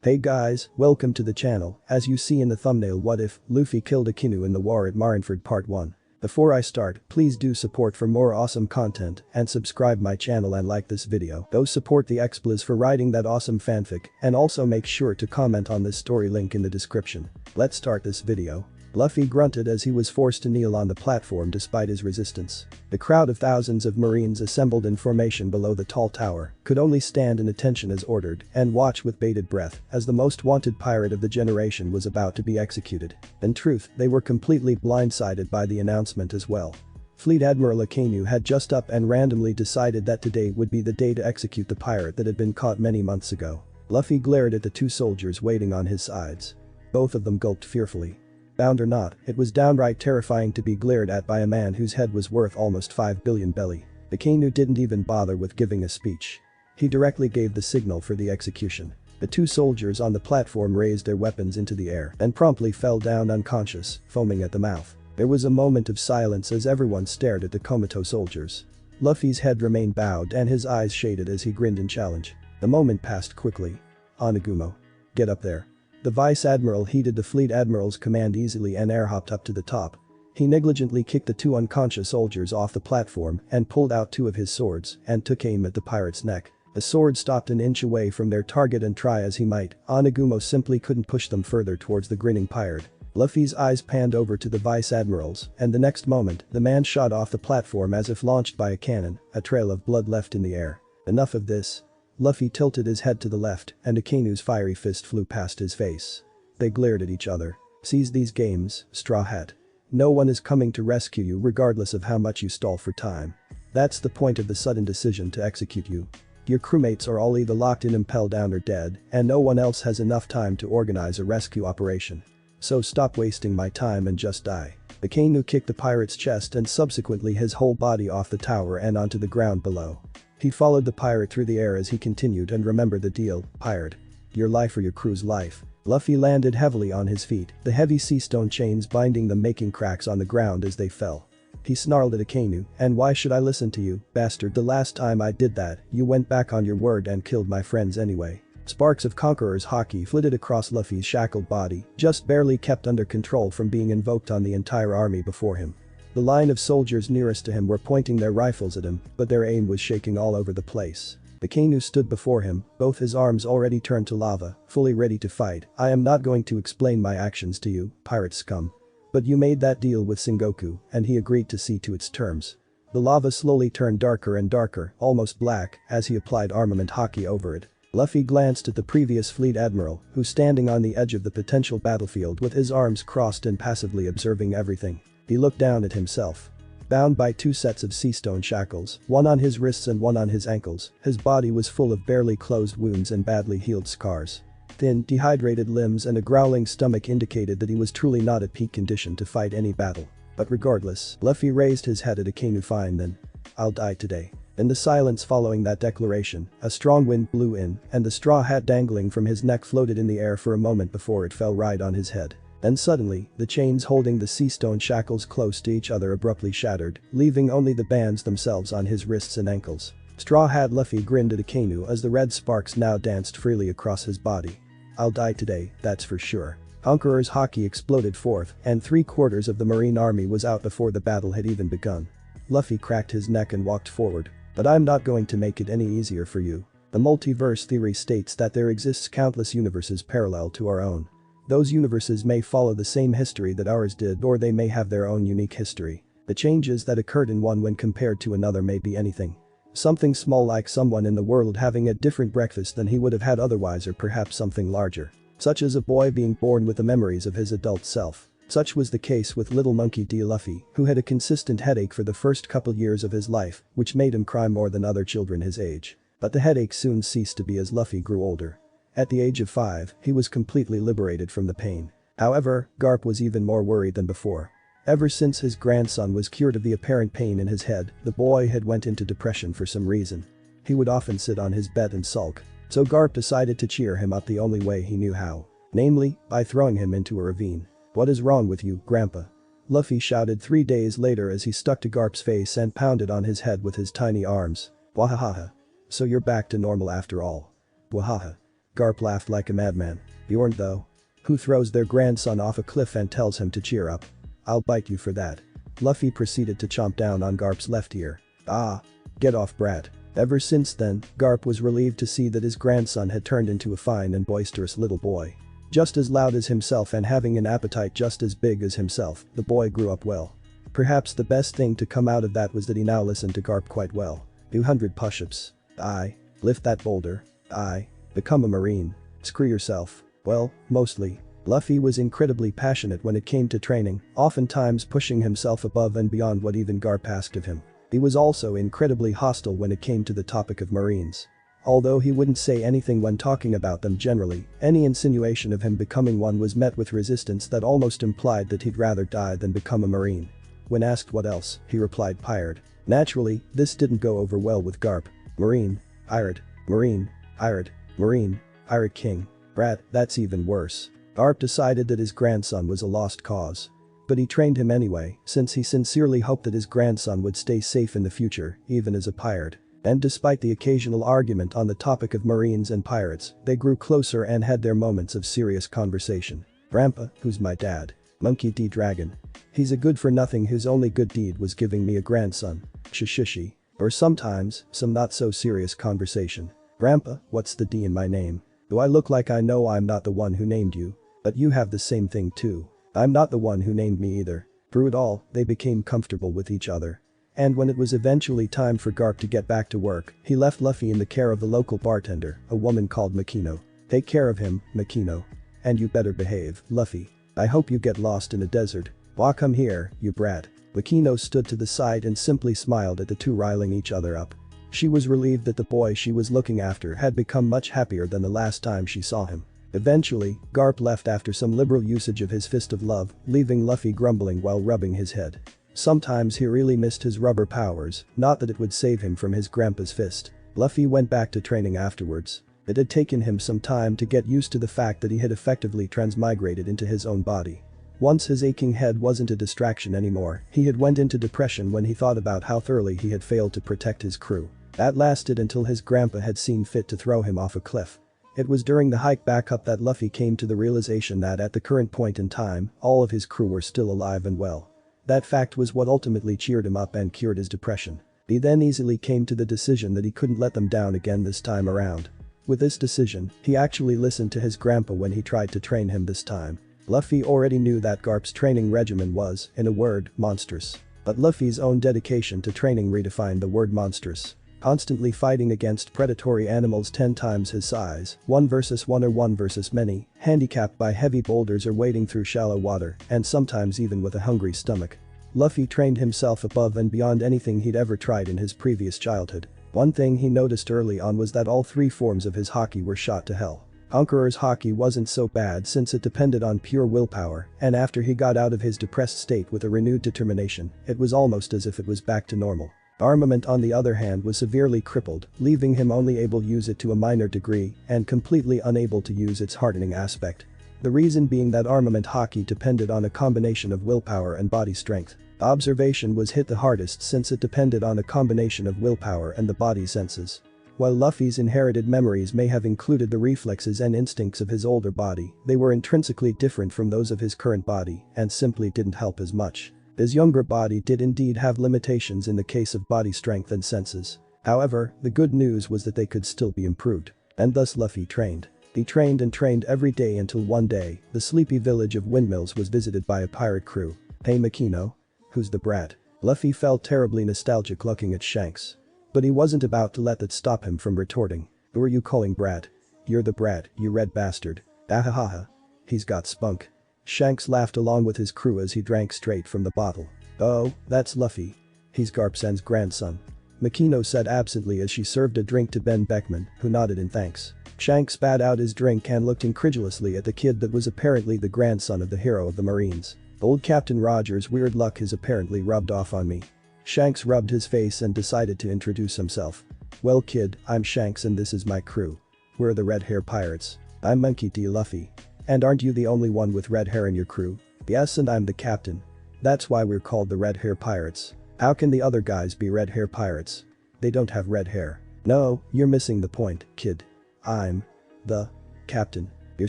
Hey guys, welcome to the channel. As you see in the thumbnail, what if Luffy killed Akinu in the war at Marineford Part 1. Before I start, please do support for more awesome content and subscribe my channel and like this video. Go support the ExBlazE for writing that awesome fanfic and also make sure to comment on this story, link in the description. Let's start this video. Luffy grunted as he was forced to kneel on the platform despite his resistance. The crowd of thousands of Marines assembled in formation below the tall tower could only stand in attention as ordered and watch with bated breath as the most wanted pirate of the generation was about to be executed. In truth, they were completely blindsided by the announcement as well. Fleet Admiral Akinu had just up and randomly decided that today would be the day to execute the pirate that had been caught many months ago. Luffy glared at the two soldiers waiting on his sides. Both of them gulped fearfully. Bound or not, it was downright terrifying to be glared at by a man whose head was worth almost 5 billion belly. Akinu didn't even bother with giving a speech. He directly gave the signal for the execution. The two soldiers on the platform raised their weapons into the air and promptly fell down unconscious, foaming at the mouth. There was a moment of silence as everyone stared at the comatose soldiers. Luffy's head remained bowed and his eyes shaded as he grinned in challenge. The moment passed quickly. Onagumo. Get up there. The Vice Admiral heeded the Fleet Admiral's command easily and air-hopped up to the top. He negligently kicked the two unconscious soldiers off the platform and pulled out two of his swords and took aim at the pirate's neck. The sword stopped an inch away from their target and try as he might, Onagumo simply couldn't push them further towards the grinning pirate. Luffy's eyes panned over to the Vice Admirals and the next moment, the man shot off the platform as if launched by a cannon, a trail of blood left in the air. Enough of this. Luffy tilted his head to the left and Akinu's fiery fist flew past his face. They glared at each other. Seize these games, Straw Hat. No one is coming to rescue you regardless of how much you stall for time. That's the point of the sudden decision to execute you. Your crewmates are all either locked in, impelled down or dead, and no one else has enough time to organize a rescue operation. So stop wasting my time and just die. Akinu kicked the pirate's chest and subsequently his whole body off the tower and onto the ground below. He followed the pirate through the air as he continued, and remember the deal, pirate. Your life or your crew's life. Luffy landed heavily on his feet, the heavy sea stone chains binding them making cracks on the ground as they fell. He snarled at Akinu, and why should I listen to you, bastard? The last time I did that, you went back on your word and killed my friends anyway. Sparks of Conqueror's haki flitted across Luffy's shackled body, just barely kept under control from being invoked on the entire army before him. The line of soldiers nearest to him were pointing their rifles at him, but their aim was shaking all over the place. Akinu stood before him, both his arms already turned to lava, fully ready to fight. I am not going to explain my actions to you, pirate scum. But you made that deal with Sengoku, and he agreed to see to its terms. The lava slowly turned darker and darker, almost black, as he applied armament haki over it. Luffy glanced at the previous Fleet Admiral, who standing on the edge of the potential battlefield with his arms crossed and passively observing everything. He looked down at himself. Bound by two sets of sea stone shackles, one on his wrists and one on his ankles, his body was full of barely closed wounds and badly healed scars. Thin, dehydrated limbs and a growling stomach indicated that he was truly not at peak condition to fight any battle. But regardless, Luffy raised his head at Akinu. Fine then. I'll die today. In the silence following that declaration, a strong wind blew in and the straw hat dangling from his neck floated in the air for a moment before it fell right on his head. Then suddenly, the chains holding the sea stone shackles close to each other abruptly shattered, leaving only the bands themselves on his wrists and ankles. Straw Hat Luffy grinned at Akinu as the red sparks now danced freely across his body. I'll die today, that's for sure. Conqueror's haki exploded forth, and 3/4 of the Marine army was out before the battle had even begun. Luffy cracked his neck and walked forward. But I'm not going to make it any easier for you. The multiverse theory states that there exists countless universes parallel to our own. Those universes may follow the same history that ours did, or they may have their own unique history. The changes that occurred in one when compared to another may be anything. Something small like someone in the world having a different breakfast than he would have had otherwise, or perhaps something larger. Such as a boy being born with the memories of his adult self. Such was the case with little monkey D. Luffy, who had a consistent headache for the first couple years of his life, which made him cry more than other children his age. But the headache soon ceased to be as Luffy grew older. At the age of 5, he was completely liberated from the pain. However, Garp was even more worried than before. Ever since his grandson was cured of the apparent pain in his head, the boy had went into depression for some reason. He would often sit on his bed and sulk. So Garp decided to cheer him up the only way he knew how. Namely, by throwing him into a ravine. What is wrong with you, Grandpa? Luffy shouted 3 days later as he stuck to Garp's face and pounded on his head with his tiny arms. Wahahaha. So you're back to normal after all. Wahaha. Garp laughed like a madman. Bjorn though. Who throws their grandson off a cliff and tells him to cheer up. I'll bite you for that. Luffy proceeded to chomp down on Garp's left ear. Ah. Get off, brat. Ever since then, Garp was relieved to see that his grandson had turned into a fine and boisterous little boy. Just as loud as himself and having an appetite just as big as himself, the boy grew up well. Perhaps the best thing to come out of that was that he now listened to Garp quite well. 200 push-ups. Aye. Lift that boulder. Aye. Become a marine. Screw yourself. Well, mostly. Luffy was incredibly passionate when it came to training, oftentimes pushing himself above and beyond what even Garp asked of him. He was also incredibly hostile when it came to the topic of marines. Although he wouldn't say anything when talking about them generally, any insinuation of him becoming one was met with resistance that almost implied that he'd rather die than become a marine. When asked what else, he replied pirate. Naturally, this didn't go over well with Garp. Marine. Pirate. Marine. Pirate. Marine. Pirate King. Brat, that's even worse. Garp decided that his grandson was a lost cause. But he trained him anyway, since he sincerely hoped that his grandson would stay safe in the future, even as a pirate. And despite the occasional argument on the topic of marines and pirates, they grew closer and had their moments of serious conversation. Grandpa, who's my dad? Monkey D. Dragon. He's a good-for-nothing whose only good deed was giving me a grandson. Shishishi. Or sometimes, some not-so-serious conversation. Grandpa, what's the D in my name? Do I look like I know I'm not the one who named you? But you have the same thing too. I'm not the one who named me either. Through it all, they became comfortable with each other. And when it was eventually time for Garp to get back to work, he left Luffy in the care of the local bartender, a woman called Makino. Take care of him, Makino. And you better behave, Luffy. I hope you get lost in the desert. Wah, come here, you brat. Makino stood to the side and simply smiled at the two riling each other up. She was relieved that the boy she was looking after had become much happier than the last time she saw him. Eventually, Garp left after some liberal usage of his fist of love, leaving Luffy grumbling while rubbing his head. Sometimes he really missed his rubber powers, not that it would save him from his grandpa's fist. Luffy went back to training afterwards. It had taken him some time to get used to the fact that he had effectively transmigrated into his own body. Once his aching head wasn't a distraction anymore, he had went into depression when he thought about how thoroughly he had failed to protect his crew. That lasted until his grandpa had seen fit to throw him off a cliff. It was during the hike back up that Luffy came to the realization that at the current point in time, all of his crew were still alive and well. That fact was what ultimately cheered him up and cured his depression. He then easily came to the decision that he couldn't let them down again this time around. With this decision, he actually listened to his grandpa when he tried to train him this time. Luffy already knew that Garp's training regimen was, in a word, monstrous. But Luffy's own dedication to training redefined the word monstrous. Constantly fighting against predatory animals 10 times his size, 1 versus 1 or 1 versus many, handicapped by heavy boulders or wading through shallow water, and sometimes even with a hungry stomach. Luffy trained himself above and beyond anything he'd ever tried in his previous childhood. One thing he noticed early on was that all 3 forms of his haki were shot to hell. Conqueror's haki wasn't so bad since it depended on pure willpower, and after he got out of his depressed state with a renewed determination, it was almost as if it was back to normal. Armament on the other hand was severely crippled, leaving him only able to use it to a minor degree and completely unable to use its hardening aspect. The reason being that armament haki depended on a combination of willpower and body strength. Observation was hit the hardest since it depended on a combination of willpower and the body senses. While Luffy's inherited memories may have included the reflexes and instincts of his older body, they were intrinsically different from those of his current body and simply didn't help as much. His younger body did indeed have limitations in the case of body strength and senses. However, the good news was that they could still be improved. And thus Luffy trained. He trained and trained every day until one day, the sleepy village of Windmills was visited by a pirate crew. Hey Makino? Who's the brat? Luffy felt terribly nostalgic looking at Shanks. But he wasn't about to let that stop him from retorting. Who are you calling brat? You're the brat, you red bastard. Ahahaha. He's got spunk. Shanks laughed along with his crew as he drank straight from the bottle. Oh, that's Luffy. He's Garp-san's grandson. Makino said absently as she served a drink to Ben Beckman, who nodded in thanks. Shanks spat out his drink and looked incredulously at the kid that was apparently the grandson of the hero of the Marines. Old Captain Roger's weird luck has apparently rubbed off on me. Shanks rubbed his face and decided to introduce himself. Well kid, I'm Shanks and this is my crew. We're the Red Hair Pirates. I'm Monkey D. Luffy. And aren't you the only one with red hair in your crew? Yes, and I'm the captain. That's why we're called the Red Hair Pirates. How can the other guys be Red Hair Pirates? They don't have red hair. No, you're missing the point, kid. I'm the Captain. You're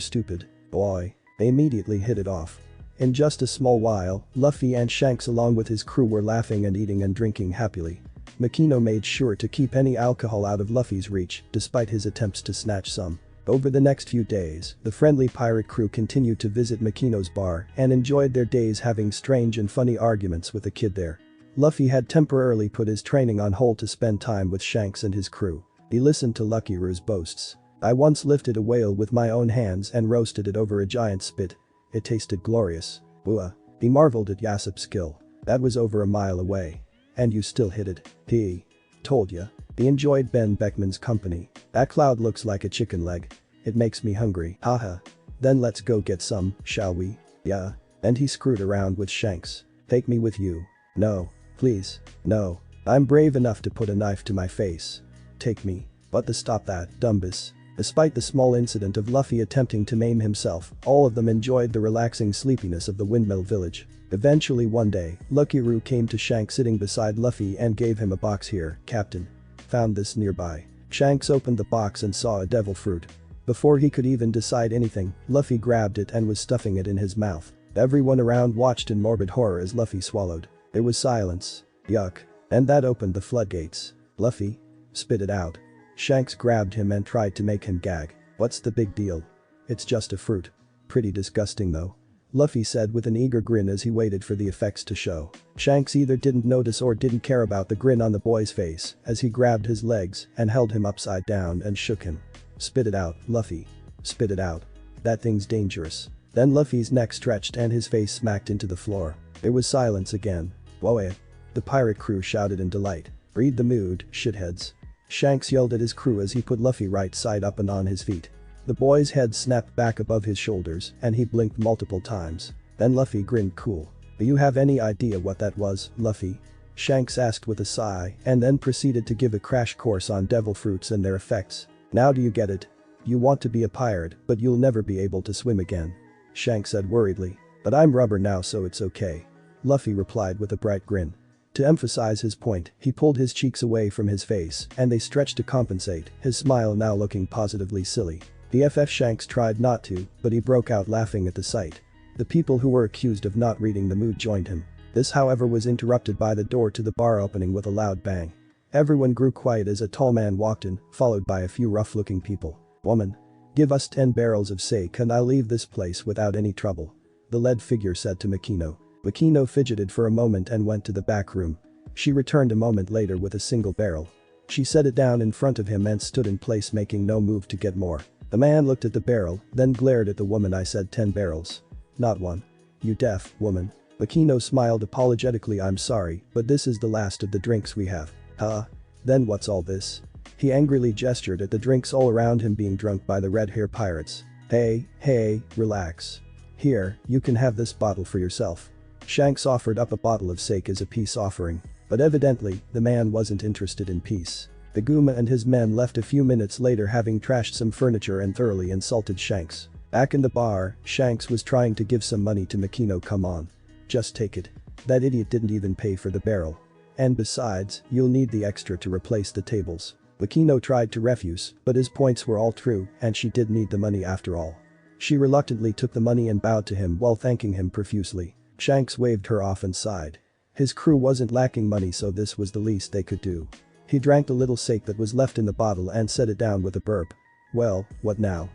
stupid. Boy. They immediately hit it off. In just a small while, Luffy and Shanks along with his crew were laughing and eating and drinking happily. Makino made sure to keep any alcohol out of Luffy's reach, despite his attempts to snatch some. Over the next few days, the friendly pirate crew continued to visit Makino's bar and enjoyed their days having strange and funny arguments with the kid there. Luffy had temporarily put his training on hold to spend time with Shanks and his crew. He listened to Lucky Roo's boasts. I once lifted a whale with my own hands and roasted it over a giant spit. It tasted glorious. Whoa. He marveled at Yasop's skill. That was over a mile away. And you still hit it. He. Told ya. He enjoyed Ben Beckman's company. That cloud looks like a chicken leg. It makes me hungry. Haha. Then let's go get some, shall we? Yeah. And he screwed around with Shanks. Take me with you. No. Please. No. I'm brave enough to put a knife to my face. Take me. But stop that, Dumbus. Despite the small incident of Luffy attempting to maim himself, all of them enjoyed the relaxing sleepiness of the windmill village. Eventually one day, Lucky Roo came to Shanks sitting beside Luffy and gave him a box. Here, Captain. Found this nearby. Shanks opened the box and saw a devil fruit. Before he could even decide anything, Luffy grabbed it and was stuffing it in his mouth. Everyone around watched in morbid horror as Luffy swallowed. There was silence. Yuck. And that opened the floodgates. Luffy? Spit it out. Shanks grabbed him and tried to make him gag. What's the big deal? It's just a fruit. Pretty disgusting though. Luffy said with an eager grin as he waited for the effects to show. Shanks either didn't notice or didn't care about the grin on the boy's face as he grabbed his legs and held him upside down and shook him. Spit it out, Luffy. Spit it out. That thing's dangerous. Then Luffy's neck stretched and his face smacked into the floor. There was silence again. Whoa. The pirate crew shouted in delight. Read the mood, shitheads. Shanks yelled at his crew as he put Luffy right side up and on his feet. The boy's head snapped back above his shoulders and he blinked multiple times. Then Luffy grinned cool. Do you have any idea what that was, Luffy? Shanks asked with a sigh and then proceeded to give a crash course on devil fruits and their effects. Now do you get it? You want to be a pirate, but you'll never be able to swim again. Shanks said worriedly. But I'm rubber now so it's okay. Luffy replied with a bright grin. To emphasize his point, he pulled his cheeks away from his face and they stretched to compensate, his smile now looking positively silly. The FF Shanks tried not to, but he broke out laughing at the sight. The people who were accused of not reading the mood joined him. This however was interrupted by the door to the bar opening with a loud bang. Everyone grew quiet as a tall man walked in, followed by a few rough-looking people. Woman. Give us 10 barrels of sake and I'll leave this place without any trouble. The lead figure said to Makino. Makino fidgeted for a moment and went to the back room. She returned a moment later with a single barrel. She set it down in front of him and stood in place making no move to get more. The man looked at the barrel, then glared at the woman. I said 10 barrels. Not one. You deaf, woman. Makino smiled apologetically. I'm sorry, but this is the last of the drinks we have. Huh? Then what's all this? He angrily gestured at the drinks all around him being drunk by the red hair pirates. Hey, relax. Here, you can have this bottle for yourself. Shanks offered up a bottle of sake as a peace offering. But evidently, the man wasn't interested in peace. The Guma and his men left a few minutes later having trashed some furniture and thoroughly insulted Shanks. Back in the bar, Shanks was trying to give some money to Makino. Come on. Just take it. That idiot didn't even pay for the barrel. And besides, you'll need the extra to replace the tables. Makino tried to refuse, but his points were all true and she did need the money after all. She reluctantly took the money and bowed to him while thanking him profusely. Shanks waved her off and sighed. His crew wasn't lacking money so this was the least they could do. He drank the little sake that was left in the bottle and set it down with a burp. Well, what now?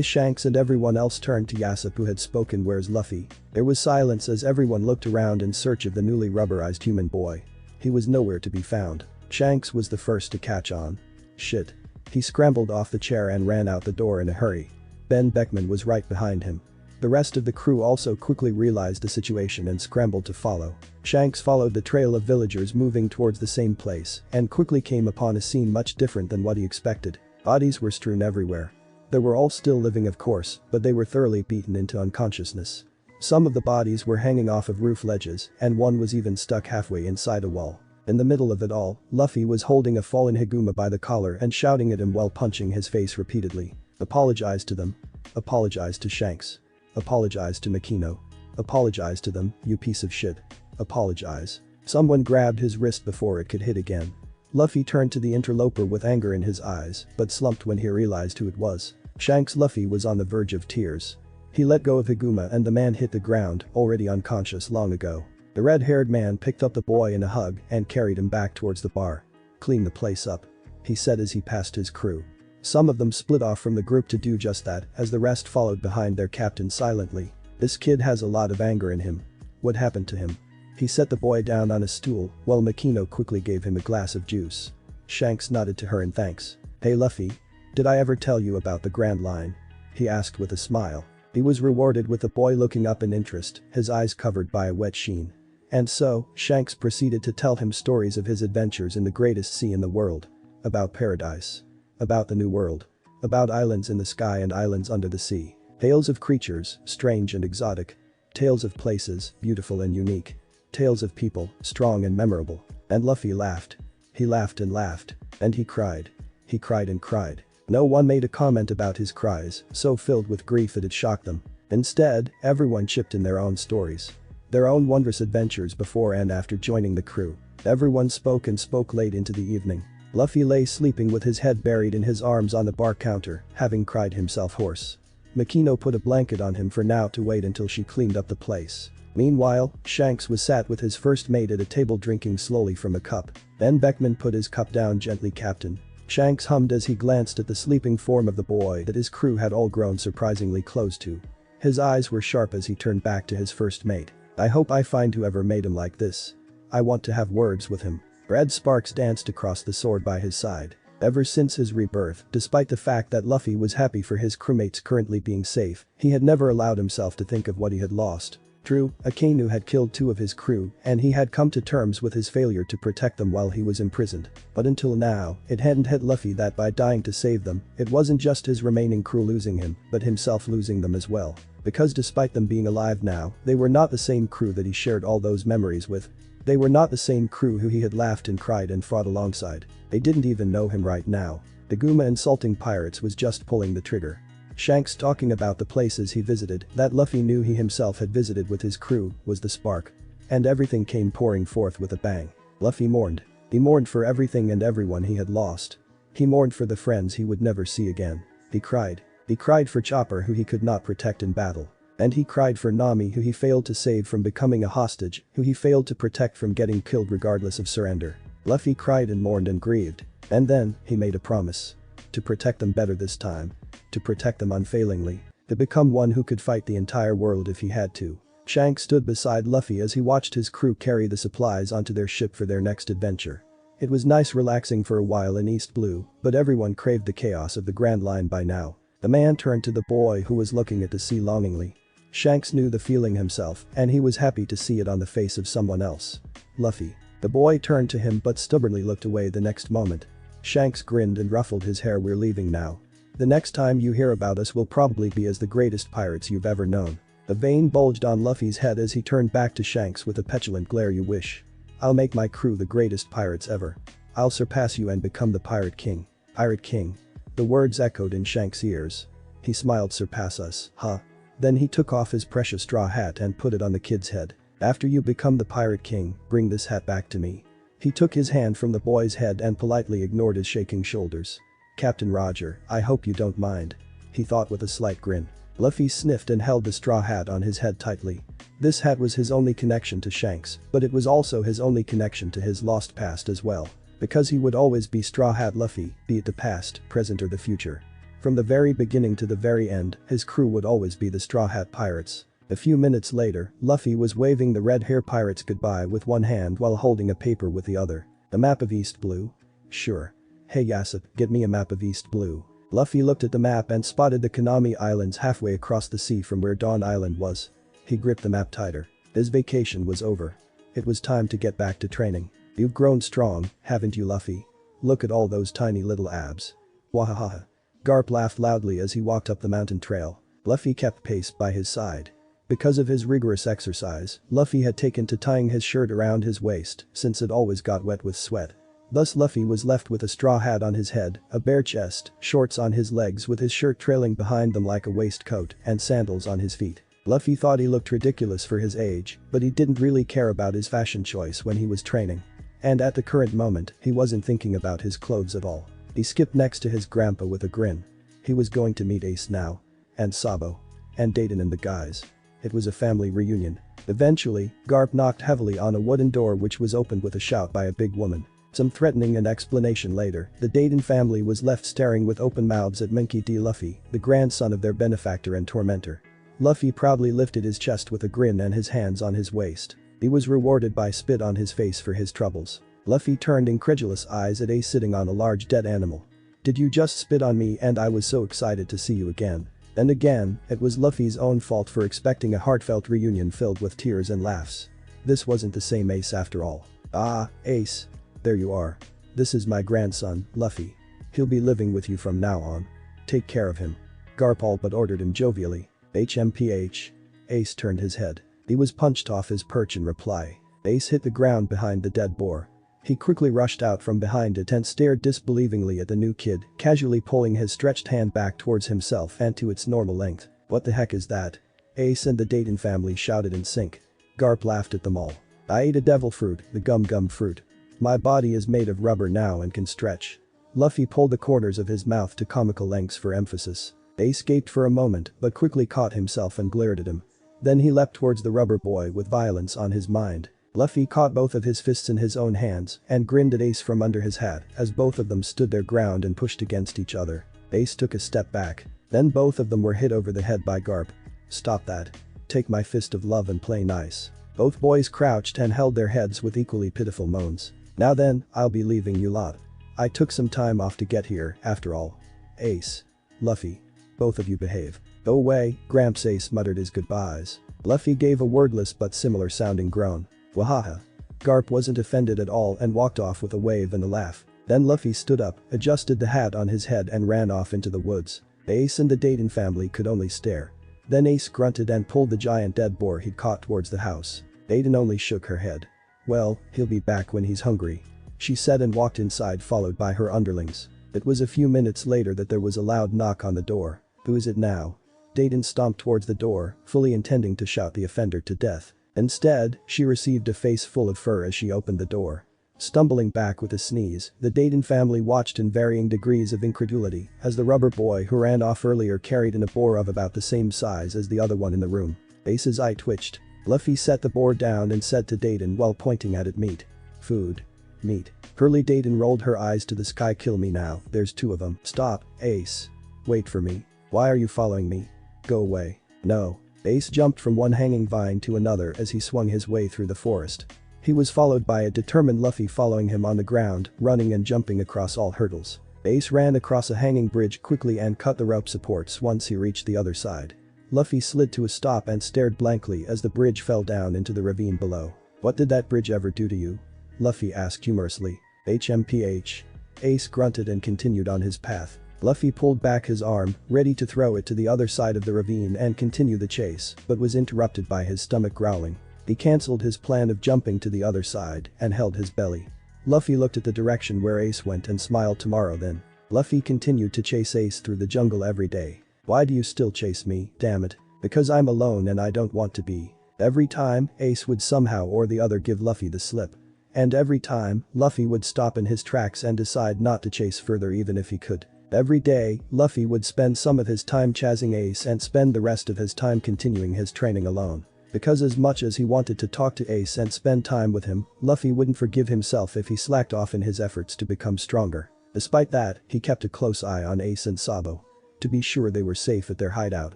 Shanks and everyone else turned to Yasop who had spoken. Where's Luffy? There was silence as everyone looked around in search of the newly rubberized human boy. He was nowhere to be found. Shanks was the first to catch on. Shit. He scrambled off the chair and ran out the door in a hurry. Ben Beckman was right behind him. The rest of the crew also quickly realized the situation and scrambled to follow. Shanks followed the trail of villagers moving towards the same place and quickly came upon a scene much different than what he expected. Bodies were strewn everywhere. They were all still living of course, but they were thoroughly beaten into unconsciousness. Some of the bodies were hanging off of roof ledges and one was even stuck halfway inside a wall. In the middle of it all, Luffy was holding a fallen Higuma by the collar and shouting at him while punching his face repeatedly. Apologize to them. Apologize to Shanks. Apologize to Makino. Apologize to them, you piece of shit. Apologize. Someone grabbed his wrist before it could hit again. Luffy turned to the interloper with anger in his eyes, but slumped when he realized who it was. Shanks' Luffy was on the verge of tears. He let go of Higuma and the man hit the ground, already unconscious long ago. The red-haired man picked up the boy in a hug and carried him back towards the bar. "Clean the place up," he said as he passed his crew. Some of them split off from the group to do just that as the rest followed behind their captain silently. "This kid has a lot of anger in him. What happened to him?" He set the boy down on a stool while Makino quickly gave him a glass of juice. Shanks nodded to her in thanks. "Hey Luffy. Did I ever tell you about the Grand Line?" he asked with a smile. He was rewarded with the boy looking up in interest, his eyes covered by a wet sheen. And so, Shanks proceeded to tell him stories of his adventures in the greatest sea in the world. About paradise. About the new world. About islands in the sky and islands under the sea. Tales of creatures, strange and exotic. Tales of places, beautiful and unique. Tales of people, strong and memorable. And Luffy laughed. He laughed and laughed. And he cried. He cried and cried. No one made a comment about his cries, so filled with grief that it shocked them. Instead, everyone chipped in their own stories. Their own wondrous adventures before and after joining the crew. Everyone spoke and spoke late into the evening. Luffy lay sleeping with his head buried in his arms on the bar counter, having cried himself hoarse. Makino put a blanket on him for now to wait until she cleaned up the place. Meanwhile, Shanks was sat with his first mate at a table drinking slowly from a cup. Then Beckman put his cup down gently. "Captain." Shanks hummed as he glanced at the sleeping form of the boy that his crew had all grown surprisingly close to. His eyes were sharp as he turned back to his first mate. "I hope I find whoever made him like this. I want to have words with him." Red sparks danced across the sword by his side. Ever since his rebirth, despite the fact that Luffy was happy for his crewmates currently being safe, he had never allowed himself to think of what he had lost. True, Akinu had killed 2 of his crew and he had come to terms with his failure to protect them while he was imprisoned. But until now, it hadn't hit Luffy that by dying to save them, it wasn't just his remaining crew losing him, but himself losing them as well. Because despite them being alive now, they were not the same crew that he shared all those memories with. They were not the same crew who he had laughed and cried and fought alongside. They didn't even know him right now. The Guma insulting pirates was just pulling the trigger. Shanks talking about the places he visited that Luffy knew he himself had visited with his crew was the spark. And everything came pouring forth with a bang. Luffy mourned. He mourned for everything and everyone he had lost. He mourned for the friends he would never see again. He cried. He cried for Chopper who he could not protect in battle. And he cried for Nami who he failed to save from becoming a hostage, who he failed to protect from getting killed regardless of surrender. Luffy cried and mourned and grieved. And then, he made a promise. To protect them better this time. To protect them unfailingly. To become one who could fight the entire world if he had to. Shanks stood beside Luffy as he watched his crew carry the supplies onto their ship for their next adventure. It was nice relaxing for a while in East Blue, but everyone craved the chaos of the Grand Line by now. The man turned to the boy who was looking at the sea longingly. Shanks knew the feeling himself, and he was happy to see it on the face of someone else. "Luffy." The boy turned to him but stubbornly looked away the next moment. Shanks grinned and ruffled his hair. "We're leaving now. The next time you hear about us will probably be as the greatest pirates you've ever known." The vein bulged on Luffy's head as he turned back to Shanks with a petulant glare. "You wish. I'll make my crew the greatest pirates ever. I'll surpass you and become the Pirate King." Pirate King. The words echoed in Shanks' ears. He smiled. "Surpass us, huh?" Then he took off his precious straw hat and put it on the kid's head. "After you become the Pirate King, bring this hat back to me." He took his hand from the boy's head and politely ignored his shaking shoulders. "Captain Roger, I hope you don't mind," he thought with a slight grin. Luffy sniffed and held the straw hat on his head tightly. This hat was his only connection to Shanks, but it was also his only connection to his lost past as well. Because he would always be Straw Hat Luffy, be it the past, present or the future. From the very beginning to the very end, his crew would always be the Straw Hat Pirates. A few minutes later, Luffy was waving the Red Hair Pirates goodbye with one hand while holding a paper with the other. "A map of East Blue?" "Sure. Hey Yasop, get me a map of East Blue." Luffy looked at the map and spotted the Konami Islands halfway across the sea from where Dawn Island was. He gripped the map tighter. His vacation was over. It was time to get back to training. "You've grown strong, haven't you, Luffy? Look at all those tiny little abs." Wahaha. Garp laughed loudly as he walked up the mountain trail. Luffy kept pace by his side. Because of his rigorous exercise, Luffy had taken to tying his shirt around his waist since it always got wet with sweat. Thus Luffy was left with a straw hat on his head, a bare chest, shorts on his legs with his shirt trailing behind them like a waistcoat, and sandals on his feet. Luffy thought he looked ridiculous for his age, but he didn't really care about his fashion choice when he was training. And at the current moment, he wasn't thinking about his clothes at all. He skipped next to his grandpa with a grin. He was going to meet Ace now. And Sabo. And Dayton and the guys. It was a family reunion. Eventually, Garp knocked heavily on a wooden door which was opened with a shout by a big woman. Some threatening and explanation later, the Dayton family was left staring with open mouths at Minky D. Luffy, the grandson of their benefactor and tormentor. Luffy proudly lifted his chest with a grin and his hands on his waist. He was rewarded by spit on his face for his troubles. Luffy turned incredulous eyes at Ace sitting on a large dead animal. "Did you just spit on me and I was so excited to see you again?" And again, it was Luffy's own fault for expecting a heartfelt reunion filled with tears and laughs. This wasn't the same Ace after all. "Ah, Ace. There you are. This is my grandson, Luffy. He'll be living with you from now on. Take care of him." Garp all but ordered him jovially. "HMPH. Ace turned his head. He was punched off his perch in reply. Ace hit the ground behind the dead boar. He quickly rushed out from behind it and stared disbelievingly at the new kid, casually pulling his stretched hand back towards himself and to its normal length. "What the heck is that?" Ace and the Dayton family shouted in sync. Garp laughed at them all. "I ate a devil fruit, the gum fruit. My body is made of rubber now and can stretch." Luffy pulled the corners of his mouth to comical lengths for emphasis. Ace gaped for a moment but quickly caught himself and glared at him. Then he leapt towards the rubber boy with violence on his mind. Luffy caught both of his fists in his own hands and grinned at Ace from under his hat as both of them stood their ground and pushed against each other. Ace took a step back. Then both of them were hit over the head by Garp. "Stop that. Take my fist of love and play nice." Both boys crouched and held their heads with equally pitiful moans. "Now then, I'll be leaving you lot. I took some time off to get here, after all." "Ace. Luffy. Both of you behave." "Go away," Gramps. Ace muttered his goodbyes. Luffy gave a wordless but similar sounding groan. "Wahaha." Garp wasn't offended at all and walked off with a wave and a laugh. Then Luffy stood up, adjusted the hat on his head and ran off into the woods. Ace and the Dayton family could only stare. Then Ace grunted and pulled the giant dead boar he'd caught towards the house. Dayton only shook her head. "Well, he'll be back when he's hungry," she said and walked inside followed by her underlings. It was a few minutes later that there was a loud knock on the door. "Who is it now?" Dayton stomped towards the door, fully intending to shout the offender to death. Instead, she received a face full of fur as she opened the door. Stumbling back with a sneeze, the Dayton family watched in varying degrees of incredulity as the rubber boy who ran off earlier carried in a boar of about the same size as the other one in the room. Ace's eye twitched. Luffy set the boar down and said to Dayton while pointing at it, "Meat. Food. Meat." Curly Dayton rolled her eyes to the sky. "Kill me now, there's two of them." "Stop, Ace. Wait for me. Why are you following me? Go away." "No." Ace jumped from one hanging vine to another as he swung his way through the forest. He was followed by a determined Luffy following him on the ground, running and jumping across all hurdles. Ace ran across a hanging bridge quickly and cut the rope supports once he reached the other side. Luffy slid to a stop and stared blankly as the bridge fell down into the ravine below. "What did that bridge ever do to you?" Luffy asked humorously. "HMPH." Ace grunted and continued on his path. Luffy pulled back his arm, ready to throw it to the other side of the ravine and continue the chase, but was interrupted by his stomach growling. He cancelled his plan of jumping to the other side and held his belly. Luffy looked at the direction where Ace went and smiled. "Tomorrow then." Luffy continued to chase Ace through the jungle every day. "Why do you still chase me, damn it?" "Because I'm alone and I don't want to be." Every time, Ace would somehow or the other give Luffy the slip. And every time, Luffy would stop in his tracks and decide not to chase further even if he could. Every day, Luffy would spend some of his time chasing Ace and spend the rest of his time continuing his training alone. Because as much as he wanted to talk to Ace and spend time with him, Luffy wouldn't forgive himself if he slacked off in his efforts to become stronger. Despite that, he kept a close eye on Ace and Sabo. To be sure they were safe at their hideout.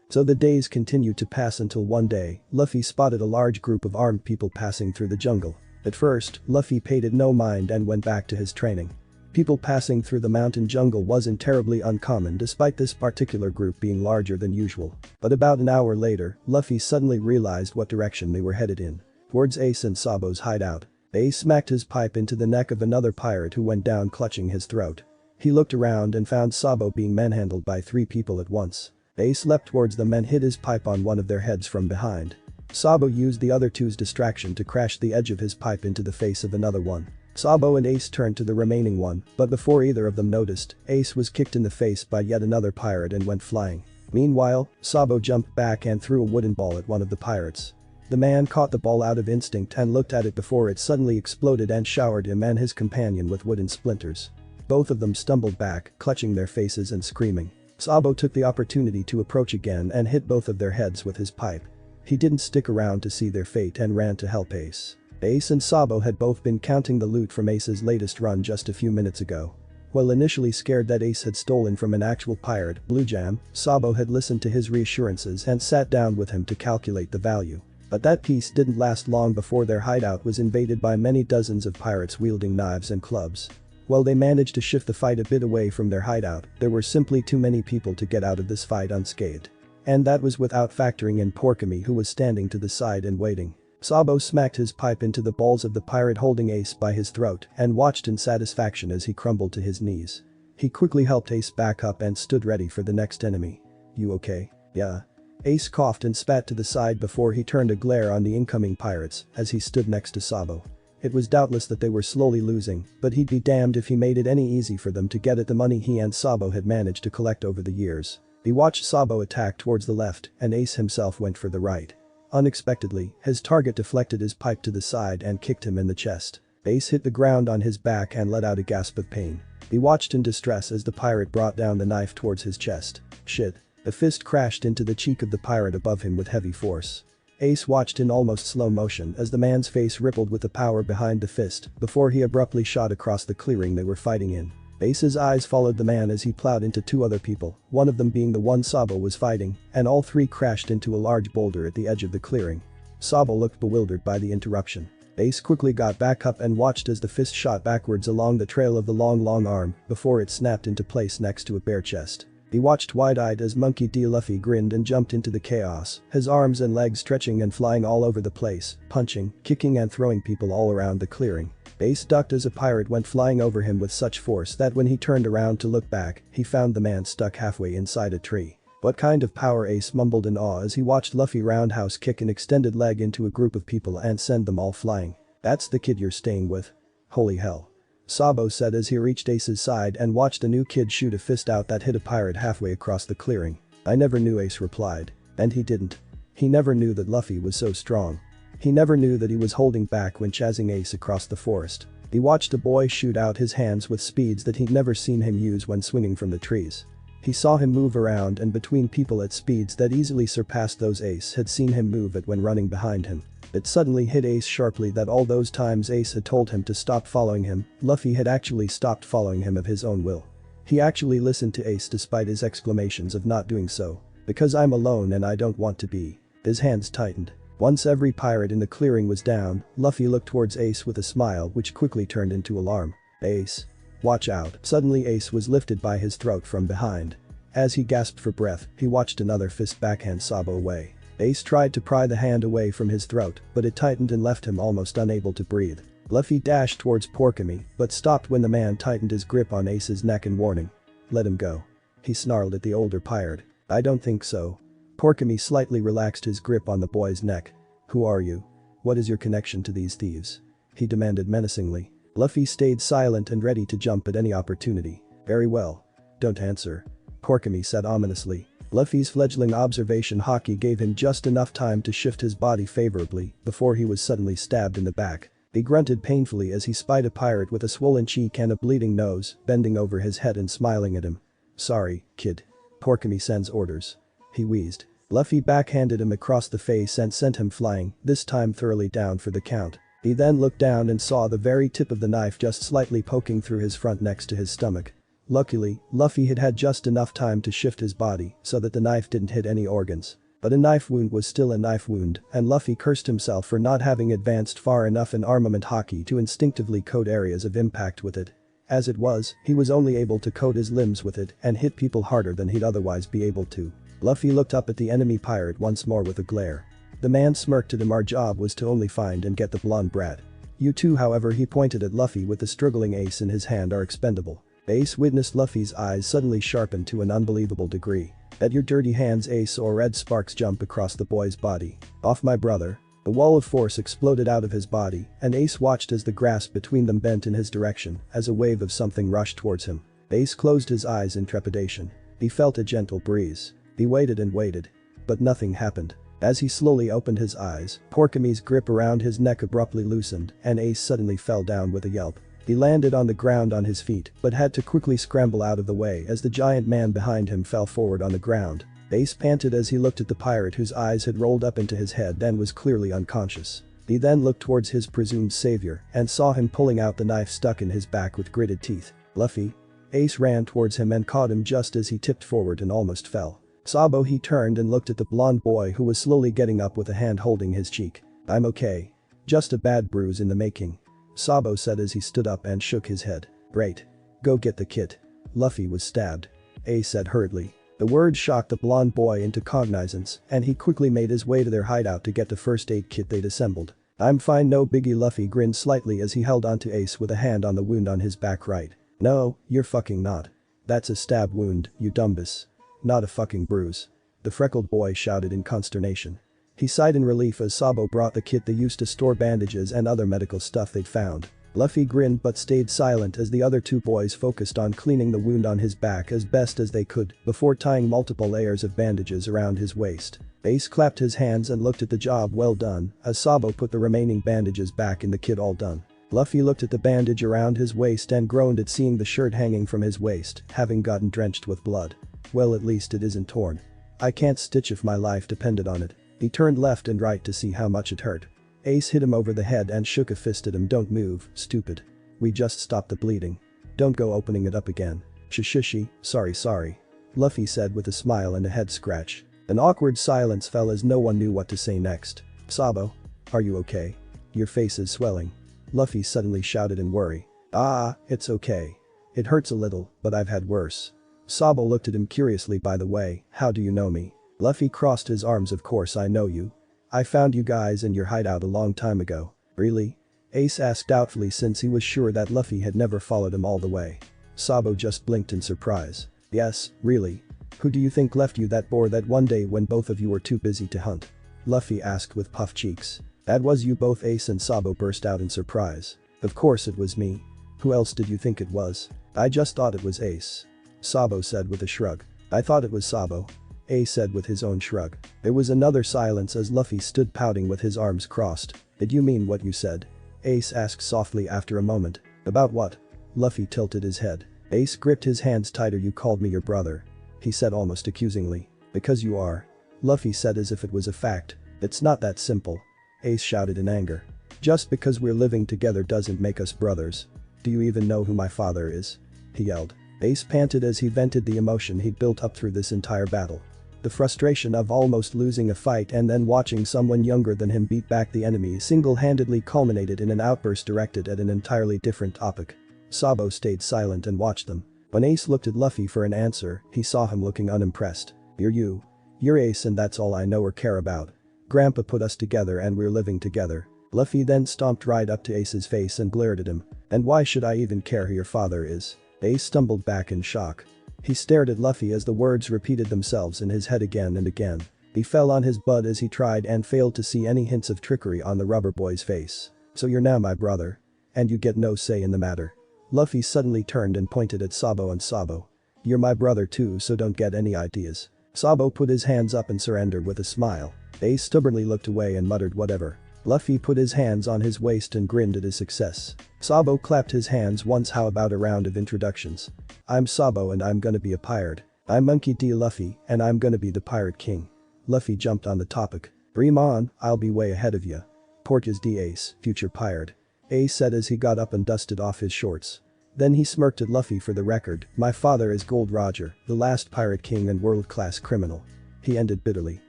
So the days continued to pass until one day, Luffy spotted a large group of armed people passing through the jungle. At first, Luffy paid it no mind and went back to his training. People passing through the mountain jungle wasn't terribly uncommon despite this particular group being larger than usual. But about an hour later, Luffy suddenly realized what direction they were headed in. Towards Ace and Sabo's hideout. Ace smacked his pipe into the neck of another pirate who went down clutching his throat. He looked around and found Sabo being manhandled by 3 people at once. Ace leapt towards them and hit his pipe on one of their heads from behind. Sabo used the other two's distraction to crash the edge of his pipe into the face of another one. Sabo and Ace turned to the remaining one, but before either of them noticed, Ace was kicked in the face by yet another pirate and went flying. Meanwhile, Sabo jumped back and threw a wooden ball at one of the pirates. The man caught the ball out of instinct and looked at it before it suddenly exploded and showered him and his companion with wooden splinters. Both of them stumbled back, clutching their faces and screaming. Sabo took the opportunity to approach again and hit both of their heads with his pipe. He didn't stick around to see their fate and ran to help Ace. Ace and Sabo had both been counting the loot from Ace's latest run just a few minutes ago. While initially scared that Ace had stolen from an actual pirate, Blue Jam, Sabo had listened to his reassurances and sat down with him to calculate the value. But that peace didn't last long before their hideout was invaded by many dozens of pirates wielding knives and clubs. While they managed to shift the fight a bit away from their hideout, there were simply too many people to get out of this fight unscathed. And that was without factoring in Porkamy, who was standing to the side and waiting. Sabo smacked his pipe into the balls of the pirate holding Ace by his throat and watched in satisfaction as he crumbled to his knees. He quickly helped Ace back up and stood ready for the next enemy. "You okay?" "Yeah." Ace coughed and spat to the side before he turned a glare on the incoming pirates as he stood next to Sabo. It was doubtless that they were slowly losing, but he'd be damned if he made it any easy for them to get at the money he and Sabo had managed to collect over the years. He watched Sabo attack towards the left and Ace himself went for the right. Unexpectedly, his target deflected his pipe to the side and kicked him in the chest. Ace hit the ground on his back and let out a gasp of pain. He watched in distress as the pirate brought down the knife towards his chest. Shit. The fist crashed into the cheek of the pirate above him with heavy force. Ace watched in almost slow motion as the man's face rippled with the power behind the fist before he abruptly shot across the clearing they were fighting in. Ace's eyes followed the man as he plowed into two other people, one of them being the one Sabo was fighting, and all three crashed into a large boulder at the edge of the clearing. Sabo looked bewildered by the interruption. Ace quickly got back up and watched as the fist shot backwards along the trail of the long arm before it snapped into place next to a bare chest. He watched wide-eyed as Monkey D. Luffy grinned and jumped into the chaos, his arms and legs stretching and flying all over the place, punching, kicking and throwing people all around the clearing. Ace ducked as a pirate went flying over him with such force that when he turned around to look back, he found the man stuck halfway inside a tree. "What kind of power?" Ace mumbled in awe as he watched Luffy roundhouse kick an extended leg into a group of people and send them all flying. "That's the kid you're staying with? Holy hell." Sabo said as he reached Ace's side and watched the new kid shoot a fist out that hit a pirate halfway across the clearing. "I never knew," Ace replied. And he didn't. He never knew that Luffy was so strong. He never knew that he was holding back when chasing Ace across the forest. He watched the boy shoot out his hands with speeds that he'd never seen him use when swinging from the trees. He saw him move around and between people at speeds that easily surpassed those Ace had seen him move at when running behind him. It suddenly hit Ace sharply that all those times Ace had told him to stop following him, Luffy had actually stopped following him of his own will. He actually listened to Ace despite his exclamations of not doing so. "Because I'm alone and I don't want to be." His hands tightened. Once every pirate in the clearing was down, Luffy looked towards Ace with a smile which quickly turned into alarm. "Ace. Watch out." Suddenly Ace was lifted by his throat from behind. As he gasped for breath, he watched another fist backhand Sabo away. Ace tried to pry the hand away from his throat, but it tightened and left him almost unable to breathe. Luffy dashed towards Porkamy, but stopped when the man tightened his grip on Ace's neck in warning. "Let him go." He snarled at the older pirate. "I don't think so." Porkamy slightly relaxed his grip on the boy's neck. "Who are you? What is your connection to these thieves?" he demanded menacingly. Luffy stayed silent and ready to jump at any opportunity. "Very well. Don't answer," Porkamy said ominously. Luffy's fledgling observation haki gave him just enough time to shift his body favorably before he was suddenly stabbed in the back. He grunted painfully as he spied a pirate with a swollen cheek and a bleeding nose bending over his head and smiling at him. "Sorry, kid. Porkamy sends orders." He wheezed. Luffy backhanded him across the face and sent him flying, this time thoroughly down for the count. He then looked down and saw the very tip of the knife just slightly poking through his front next to his stomach. Luckily, Luffy had had just enough time to shift his body so that the knife didn't hit any organs. But a knife wound was still a knife wound, and Luffy cursed himself for not having advanced far enough in armament haki to instinctively coat areas of impact with it. As it was, he was only able to coat his limbs with it and hit people harder than he'd otherwise be able to. Luffy looked up at the enemy pirate once more with a glare. The man smirked at him. "Our job was to only find and get the blonde brat. You two, however," he pointed at Luffy with the struggling Ace in his hand, "are expendable." Ace witnessed Luffy's eyes suddenly sharpen to an unbelievable degree. "At your dirty hands," Ace saw red sparks jump across the boy's body. "Off my brother." A wall of force exploded out of his body, and Ace watched as the grass between them bent in his direction as a wave of something rushed towards him. Ace closed his eyes in trepidation. He felt a gentle breeze. He waited and waited. But nothing happened. As he slowly opened his eyes, Porkamy's grip around his neck abruptly loosened, and Ace suddenly fell down with a yelp. He landed on the ground on his feet but had to quickly scramble out of the way as the giant man behind him fell forward on the ground. Ace panted as he looked at the pirate whose eyes had rolled up into his head and was clearly unconscious. He then looked towards his presumed savior and saw him pulling out the knife stuck in his back with gritted teeth. "Luffy?" Ace ran towards him and caught him just as he tipped forward and almost fell. "Sabo," he turned and looked at the blonde boy who was slowly getting up with a hand holding his cheek. "I'm okay. Just a bad bruise in the making," Sabo said as he stood up and shook his head. "Great. Go get the kit." "Luffy was stabbed," Ace said hurriedly. The word shocked the blonde boy into cognizance and he quickly made his way to their hideout to get the first aid kit they'd assembled. "I'm fine, no biggie." Luffy grinned slightly as he held onto Ace with a hand on the wound on his back right. "No, you're fucking not. That's a stab wound, you dumbass. Not a fucking bruise," the freckled boy shouted in consternation. He sighed in relief as Sabo brought the kit they used to store bandages and other medical stuff they'd found. Luffy grinned but stayed silent as the other two boys focused on cleaning the wound on his back as best as they could before tying multiple layers of bandages around his waist. Ace clapped his hands and looked at the job well done as Sabo put the remaining bandages back in the kit. "All done." Luffy looked at the bandage around his waist and groaned at seeing the shirt hanging from his waist, having gotten drenched with blood. "Well, at least it isn't torn. I can't stitch if my life depended on it." He turned left and right to see how much it hurt. Ace hit him over the head and shook a fist at him. "Don't move, stupid. We just stopped the bleeding. Don't go opening it up again." "Shishishi, sorry," Luffy said with a smile and a head scratch. An awkward silence fell as no one knew what to say next. "Sabo? Are you okay? Your face is swelling," Luffy suddenly shouted in worry. "Ah, it's okay. It hurts a little, but I've had worse." Sabo looked at him curiously. "By the way, how do you know me?" Luffy crossed his arms. "Of course I know you. I found you guys in your hideout a long time ago." "Really?" Ace asked doubtfully since he was sure that Luffy had never followed him all the way. Sabo just blinked in surprise. "Yes, really. Who do you think left you that boar that one day when both of you were too busy to hunt?" Luffy asked with puffed cheeks. "That was you both?" Ace and Sabo burst out in surprise. "Of course it was me. Who else did you think it was?" "I just thought it was Ace," Sabo said with a shrug. "I thought it was Sabo," Ace said with his own shrug. There was another silence as Luffy stood pouting with his arms crossed. "Did you mean what you said?" Ace asked softly after a moment. "About what?" Luffy tilted his head. Ace gripped his hands tighter. "You called me your brother," he said almost accusingly. "Because you are," Luffy said as if it was a fact. "It's not that simple," Ace shouted in anger. "Just because we're living together doesn't make us brothers. Do you even know who my father is?" he yelled. Ace panted as he vented the emotion he'd built up through this entire battle. The frustration of almost losing a fight and then watching someone younger than him beat back the enemy single-handedly culminated in an outburst directed at an entirely different topic. Sabo stayed silent and watched them. When Ace looked at Luffy for an answer, he saw him looking unimpressed. You're Ace and that's all I know or care about. Grandpa put us together and we're living together." Luffy then stomped right up to Ace's face and glared at him. "And why should I even care who your father is?" Ace stumbled back in shock. He stared at Luffy as the words repeated themselves in his head again and again. He fell on his butt as he tried and failed to see any hints of trickery on the rubber boy's face. "So you're now my brother? And you get no say in the matter?" Luffy suddenly turned and pointed at Sabo and Sabo. "You're my brother too, so don't get any ideas." Sabo put his hands up in surrender with a smile. Ace stubbornly looked away and muttered whatever. Luffy put his hands on his waist and grinned at his success. Sabo clapped his hands once. "How about a round of introductions? I'm Sabo and I'm gonna be a pirate. I'm Monkey D. Luffy and I'm gonna be the Pirate King." Luffy jumped on the topic. "Dream on, I'll be way ahead of ya. Pork is D. Ace, future pirate," Ace said as he got up and dusted off his shorts. Then he smirked at Luffy. "For the record, my father is Gold Roger, the last Pirate King and world-class criminal," he ended bitterly.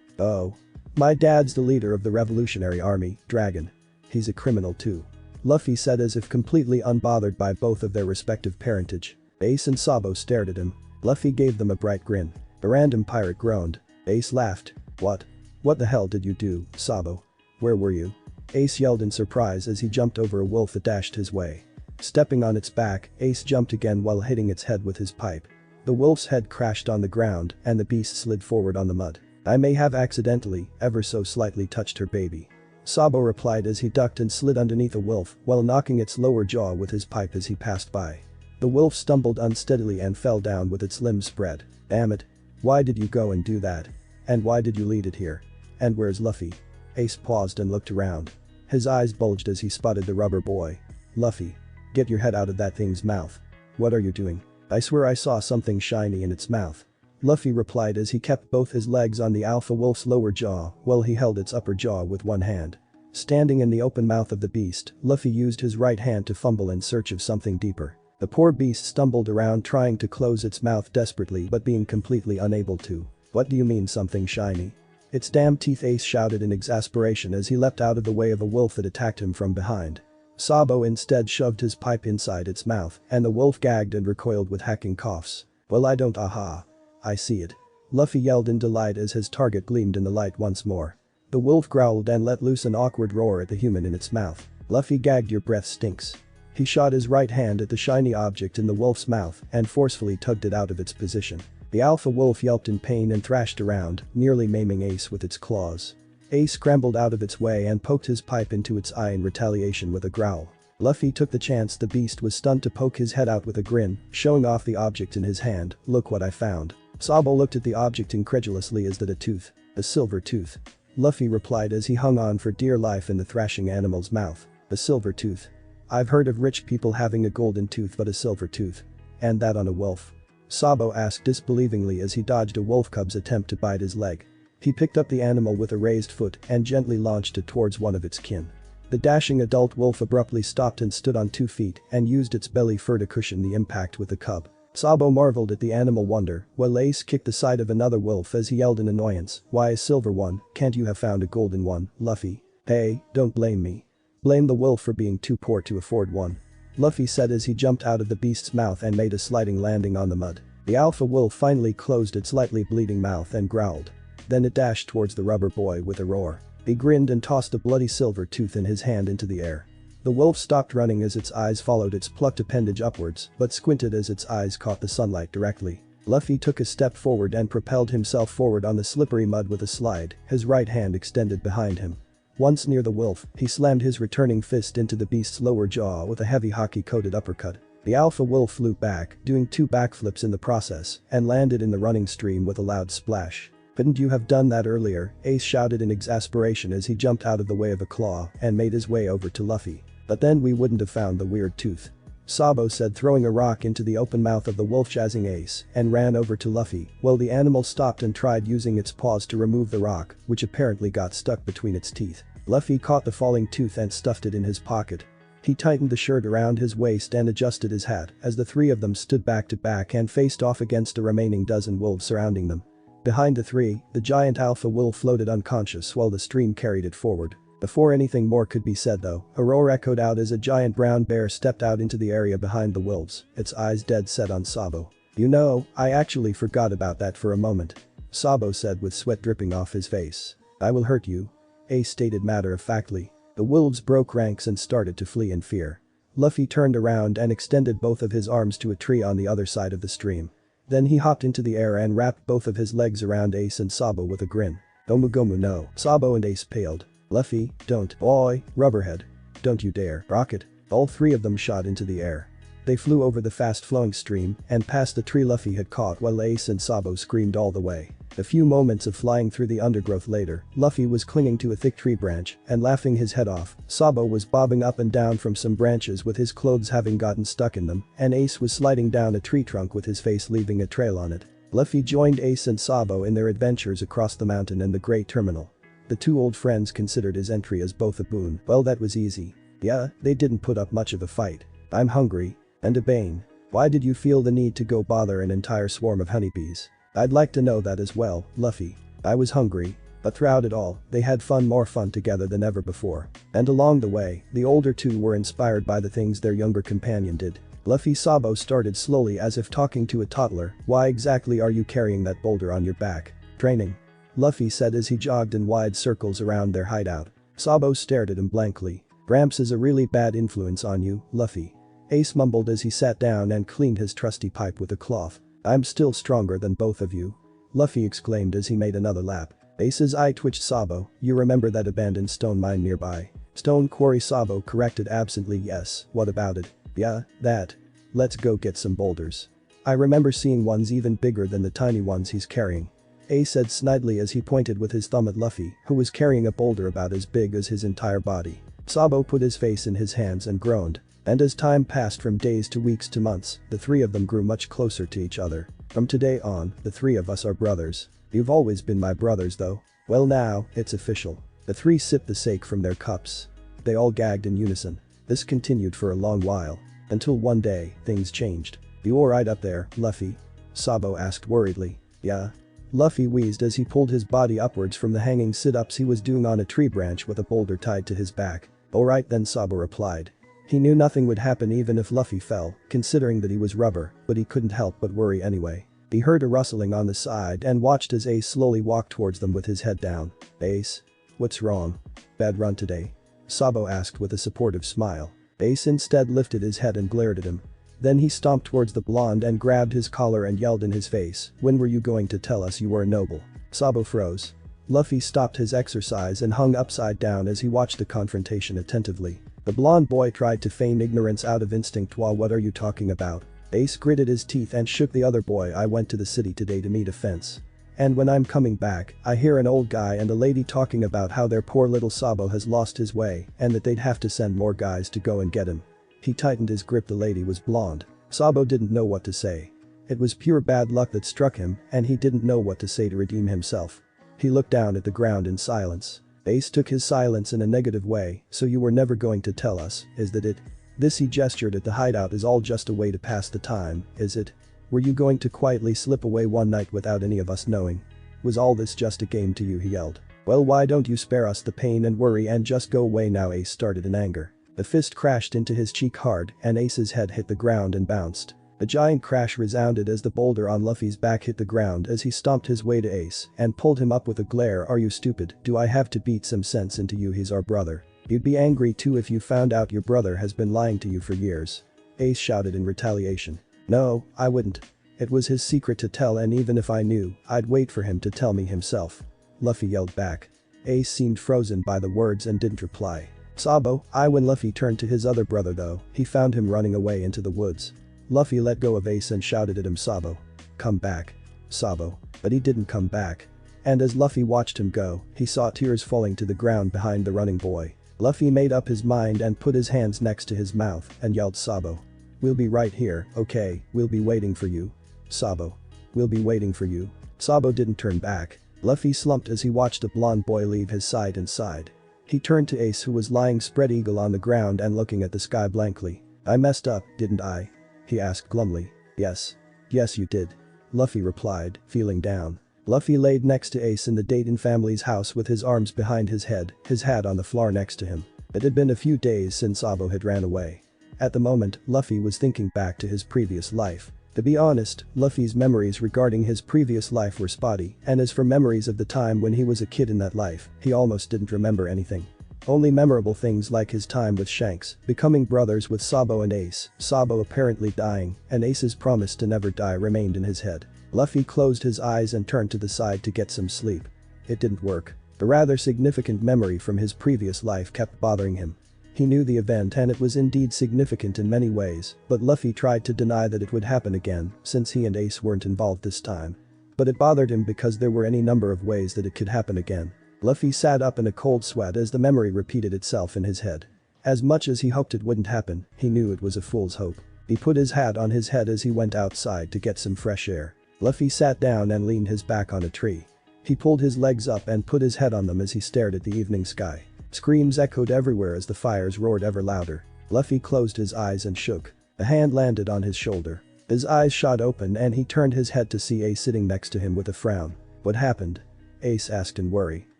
"Oh. My dad's the leader of the Revolutionary Army, Dragon. He's a criminal too," Luffy said as if completely unbothered by both of their respective parentage. Ace and Sabo stared at him. Luffy gave them a bright grin. A random pirate groaned. Ace laughed. "What? What the hell did you do, Sabo? Where were you?" Ace yelled in surprise as he jumped over a wolf that dashed his way. Stepping on its back, Ace jumped again while hitting its head with his pipe. The wolf's head crashed on the ground and the beast slid forward on the mud. "I may have accidentally, ever so slightly touched her baby," Sabo replied as he ducked and slid underneath a wolf while knocking its lower jaw with his pipe as he passed by. The wolf stumbled unsteadily and fell down with its limbs spread. "Damn it. Why did you go and do that? And why did you lead it here? And where's Luffy?" Ace paused and looked around. His eyes bulged as he spotted the rubber boy. "Luffy. Get your head out of that thing's mouth. What are you doing? I swear I saw something shiny in its mouth. Luffy replied as he kept both his legs on the alpha wolf's lower jaw while he held its upper jaw with one hand. Standing in the open mouth of the beast, Luffy used his right hand to fumble in search of something deeper. The poor beast stumbled around trying to close its mouth desperately but being completely unable to. What do you mean something shiny? Its damn teeth, Ace shouted in exasperation as he leapt out of the way of a wolf that attacked him from behind. Sabo instead shoved his pipe inside its mouth and the wolf gagged and recoiled with hacking coughs. Well, I don't, aha. I see it. Luffy yelled in delight as his target gleamed in the light once more. The wolf growled and let loose an awkward roar at the human in its mouth. Luffy gagged. Your breath stinks. He shot his right hand at the shiny object in the wolf's mouth and forcefully tugged it out of its position. The alpha wolf yelped in pain and thrashed around, nearly maiming Ace with its claws. Ace scrambled out of its way and poked his pipe into its eye in retaliation with a growl. Luffy took the chance the beast was stunned to poke his head out with a grin, showing off the object in his hand. Look what I found. Sabo looked at the object incredulously. Is that a tooth? A silver tooth. Luffy replied as he hung on for dear life in the thrashing animal's mouth. A silver tooth. I've heard of rich people having a golden tooth but a silver tooth. And that on a wolf? Sabo asked disbelievingly as he dodged a wolf cub's attempt to bite his leg. He picked up the animal with a raised foot and gently launched it towards one of its kin. The dashing adult wolf abruptly stopped and stood on 2 feet and used its belly fur to cushion the impact with the cub. Sabo marveled at the animal wonder while Ace kicked the side of another wolf as he yelled in annoyance. Why a silver one? Can't you have found a golden one, Luffy? Hey, don't blame me. Blame the wolf for being too poor to afford one. Luffy said as he jumped out of the beast's mouth and made a sliding landing on the mud. The alpha wolf finally closed its slightly bleeding mouth and growled. Then it dashed towards the rubber boy with a roar. He grinned and tossed a bloody silver tooth in his hand into the air. The wolf stopped running as its eyes followed its plucked appendage upwards but squinted as its eyes caught the sunlight directly. Luffy took a step forward and propelled himself forward on the slippery mud with a slide, his right hand extended behind him. Once near the wolf, he slammed his returning fist into the beast's lower jaw with a heavy hockey-coated uppercut. The alpha wolf flew back, doing 2 backflips in the process, and landed in the running stream with a loud splash. Couldn't you have done that earlier? Ace shouted in exasperation as he jumped out of the way of a claw and made his way over to Luffy. But then we wouldn't have found the weird tooth. Sabo said, throwing a rock into the open mouth of the wolf, jazzing Ace, and ran over to Luffy while the animal stopped and tried using its paws to remove the rock, which apparently got stuck between its teeth. Luffy caught the falling tooth and stuffed it in his pocket. He tightened the shirt around his waist and adjusted his hat as the 3 of them stood back to back and faced off against the remaining dozen wolves surrounding them. Behind the 3, the giant alpha wolf floated unconscious while the stream carried it forward. Before anything more could be said though, a roar echoed out as a giant brown bear stepped out into the area behind the wolves, its eyes dead set on Sabo. You know, I actually forgot about that for a moment. Sabo said with sweat dripping off his face. I will hurt you. Ace stated matter-of-factly. The wolves broke ranks and started to flee in fear. Luffy turned around and extended both of his arms to a tree on the other side of the stream. Then he hopped into the air and wrapped both of his legs around Ace and Sabo with a grin. Gomu Gomu no. Sabo and Ace paled. Luffy, don't. Boy, Rubberhead. Don't you dare. Rocket. All 3 of them shot into the air. They flew over the fast-flowing stream and past the tree Luffy had caught while Ace and Sabo screamed all the way. A few moments of flying through the undergrowth later, Luffy was clinging to a thick tree branch and laughing his head off. Sabo was bobbing up and down from some branches with his clothes having gotten stuck in them, and Ace was sliding down a tree trunk with his face leaving a trail on it. Luffy joined Ace and Sabo in their adventures across the mountain and the Great Terminal. The 2 old friends considered his entry as both a boon. Well, that was easy. Yeah, they didn't put up much of a fight. I'm hungry. And a bane. Why did you feel the need to go bother an entire swarm of honeybees? I'd like to know that as well, Luffy. I was hungry. But throughout it all, they had more fun together than ever before. And along the way, the older 2 were inspired by the things their younger companion did. Luffy Sabo started slowly as if talking to a toddler. Why exactly are you carrying that boulder on your back? Training. Luffy said as he jogged in wide circles around their hideout. Sabo stared at him blankly. Gramps is a really bad influence on you, Luffy. Ace mumbled as he sat down and cleaned his trusty pipe with a cloth. I'm still stronger than both of you. Luffy exclaimed as he made another lap. Ace's eye twitched. Sabo, you remember that abandoned stone mine nearby? Stone quarry. Sabo corrected absently. Yes, what about it? Yeah, that. Let's go get some boulders. I remember seeing ones even bigger than the tiny ones he's carrying. Ace said snidely as he pointed with his thumb at Luffy, who was carrying a boulder about as big as his entire body. Sabo put his face in his hands and groaned. And as time passed from days to weeks to months, the three of them grew much closer to each other. From today on, the three of us are brothers. You've always been my brothers though. Well now, it's official. The three sipped the sake from their cups. They all gagged in unison. This continued for a long while. Until one day, things changed. You alright up there, Luffy? Sabo asked worriedly. Yeah. Luffy wheezed as he pulled his body upwards from the hanging sit-ups he was doing on a tree branch with a boulder tied to his back. Alright then, Sabo replied. He knew nothing would happen even if Luffy fell, considering that he was rubber, but he couldn't help but worry anyway. He heard a rustling on the side and watched as Ace slowly walked towards them with his head down. Ace? What's wrong? Bad run today? Sabo asked with a supportive smile. Ace instead lifted his head and glared at him. Then he stomped towards the blonde and grabbed his collar and yelled in his face, when were you going to tell us you were a noble? Sabo froze. Luffy stopped his exercise and hung upside down as he watched the confrontation attentively. The blonde boy tried to feign ignorance out of instinct. What are you talking about? Ace gritted his teeth and shook the other boy. I went to the city today to meet a fence. And when I'm coming back, I hear an old guy and a lady talking about how their poor little Sabo has lost his way and that they'd have to send more guys to go and get him. He tightened his grip. The lady was blonde. Sabo didn't know what to say. It was pure bad luck that struck him and he didn't know what to say to redeem himself. He looked down at the ground in silence. Ace took his silence in a negative way. So you were never going to tell us, is that it? This he gestured at the hideout is all just a way to pass the time, is it? Were you going to quietly slip away one night without any of us knowing? Was all this just a game to you? He yelled. Well, why don't you spare us the pain and worry and just go away now? Ace started in anger. The fist crashed into his cheek hard and Ace's head hit the ground and bounced. A giant crash resounded as the boulder on Luffy's back hit the ground as he stomped his way to Ace and pulled him up with a glare. Are you stupid? Do I have to beat some sense into you? He's our brother. You'd be angry too if you found out your brother has been lying to you for years. Ace shouted in retaliation. No, I wouldn't. It was his secret to tell and even if I knew, I'd wait for him to tell me himself. Luffy yelled back. Ace seemed frozen by the words and didn't reply. Sabo, when Luffy turned to his other brother though, he found him running away into the woods. Luffy let go of Ace and shouted at him. Sabo. Come back. Sabo. But he didn't come back. And as Luffy watched him go, he saw tears falling to the ground behind the running boy. Luffy made up his mind and put his hands next to his mouth and yelled. Sabo. We'll be right here, okay? We'll be waiting for you. Sabo. We'll be waiting for you. Sabo didn't turn back. Luffy slumped as he watched the blonde boy leave his side and sighed. He turned to Ace who was lying spread eagle on the ground and looking at the sky blankly. I messed up, didn't I? He asked glumly. Yes. Yes you did. Luffy replied, feeling down. Luffy laid next to Ace in the Dayton family's house with his arms behind his head, his hat on the floor next to him. It had been a few days since Sabo had ran away. At the moment, Luffy was thinking back to his previous life. To be honest, Luffy's memories regarding his previous life were spotty, and as for memories of the time when he was a kid in that life, he almost didn't remember anything. Only memorable things like his time with Shanks, becoming brothers with Sabo and Ace, Sabo apparently dying, and Ace's promise to never die remained in his head. Luffy closed his eyes and turned to the side to get some sleep. It didn't work. The rather significant memory from his previous life kept bothering him. He knew the event and it was indeed significant in many ways, but Luffy tried to deny that it would happen again, since he and Ace weren't involved this time. But it bothered him because there were any number of ways that it could happen again. Luffy sat up in a cold sweat as the memory repeated itself in his head. As much as he hoped it wouldn't happen, he knew it was a fool's hope. He put his hat on his head as he went outside to get some fresh air. Luffy sat down and leaned his back on a tree. He pulled his legs up and put his head on them as he stared at the evening sky. Screams echoed everywhere as the fires roared ever louder. Luffy closed his eyes and shook. A hand landed on his shoulder. His eyes shot open and he turned his head to see Ace sitting next to him with a frown. What happened? Ace asked in worry.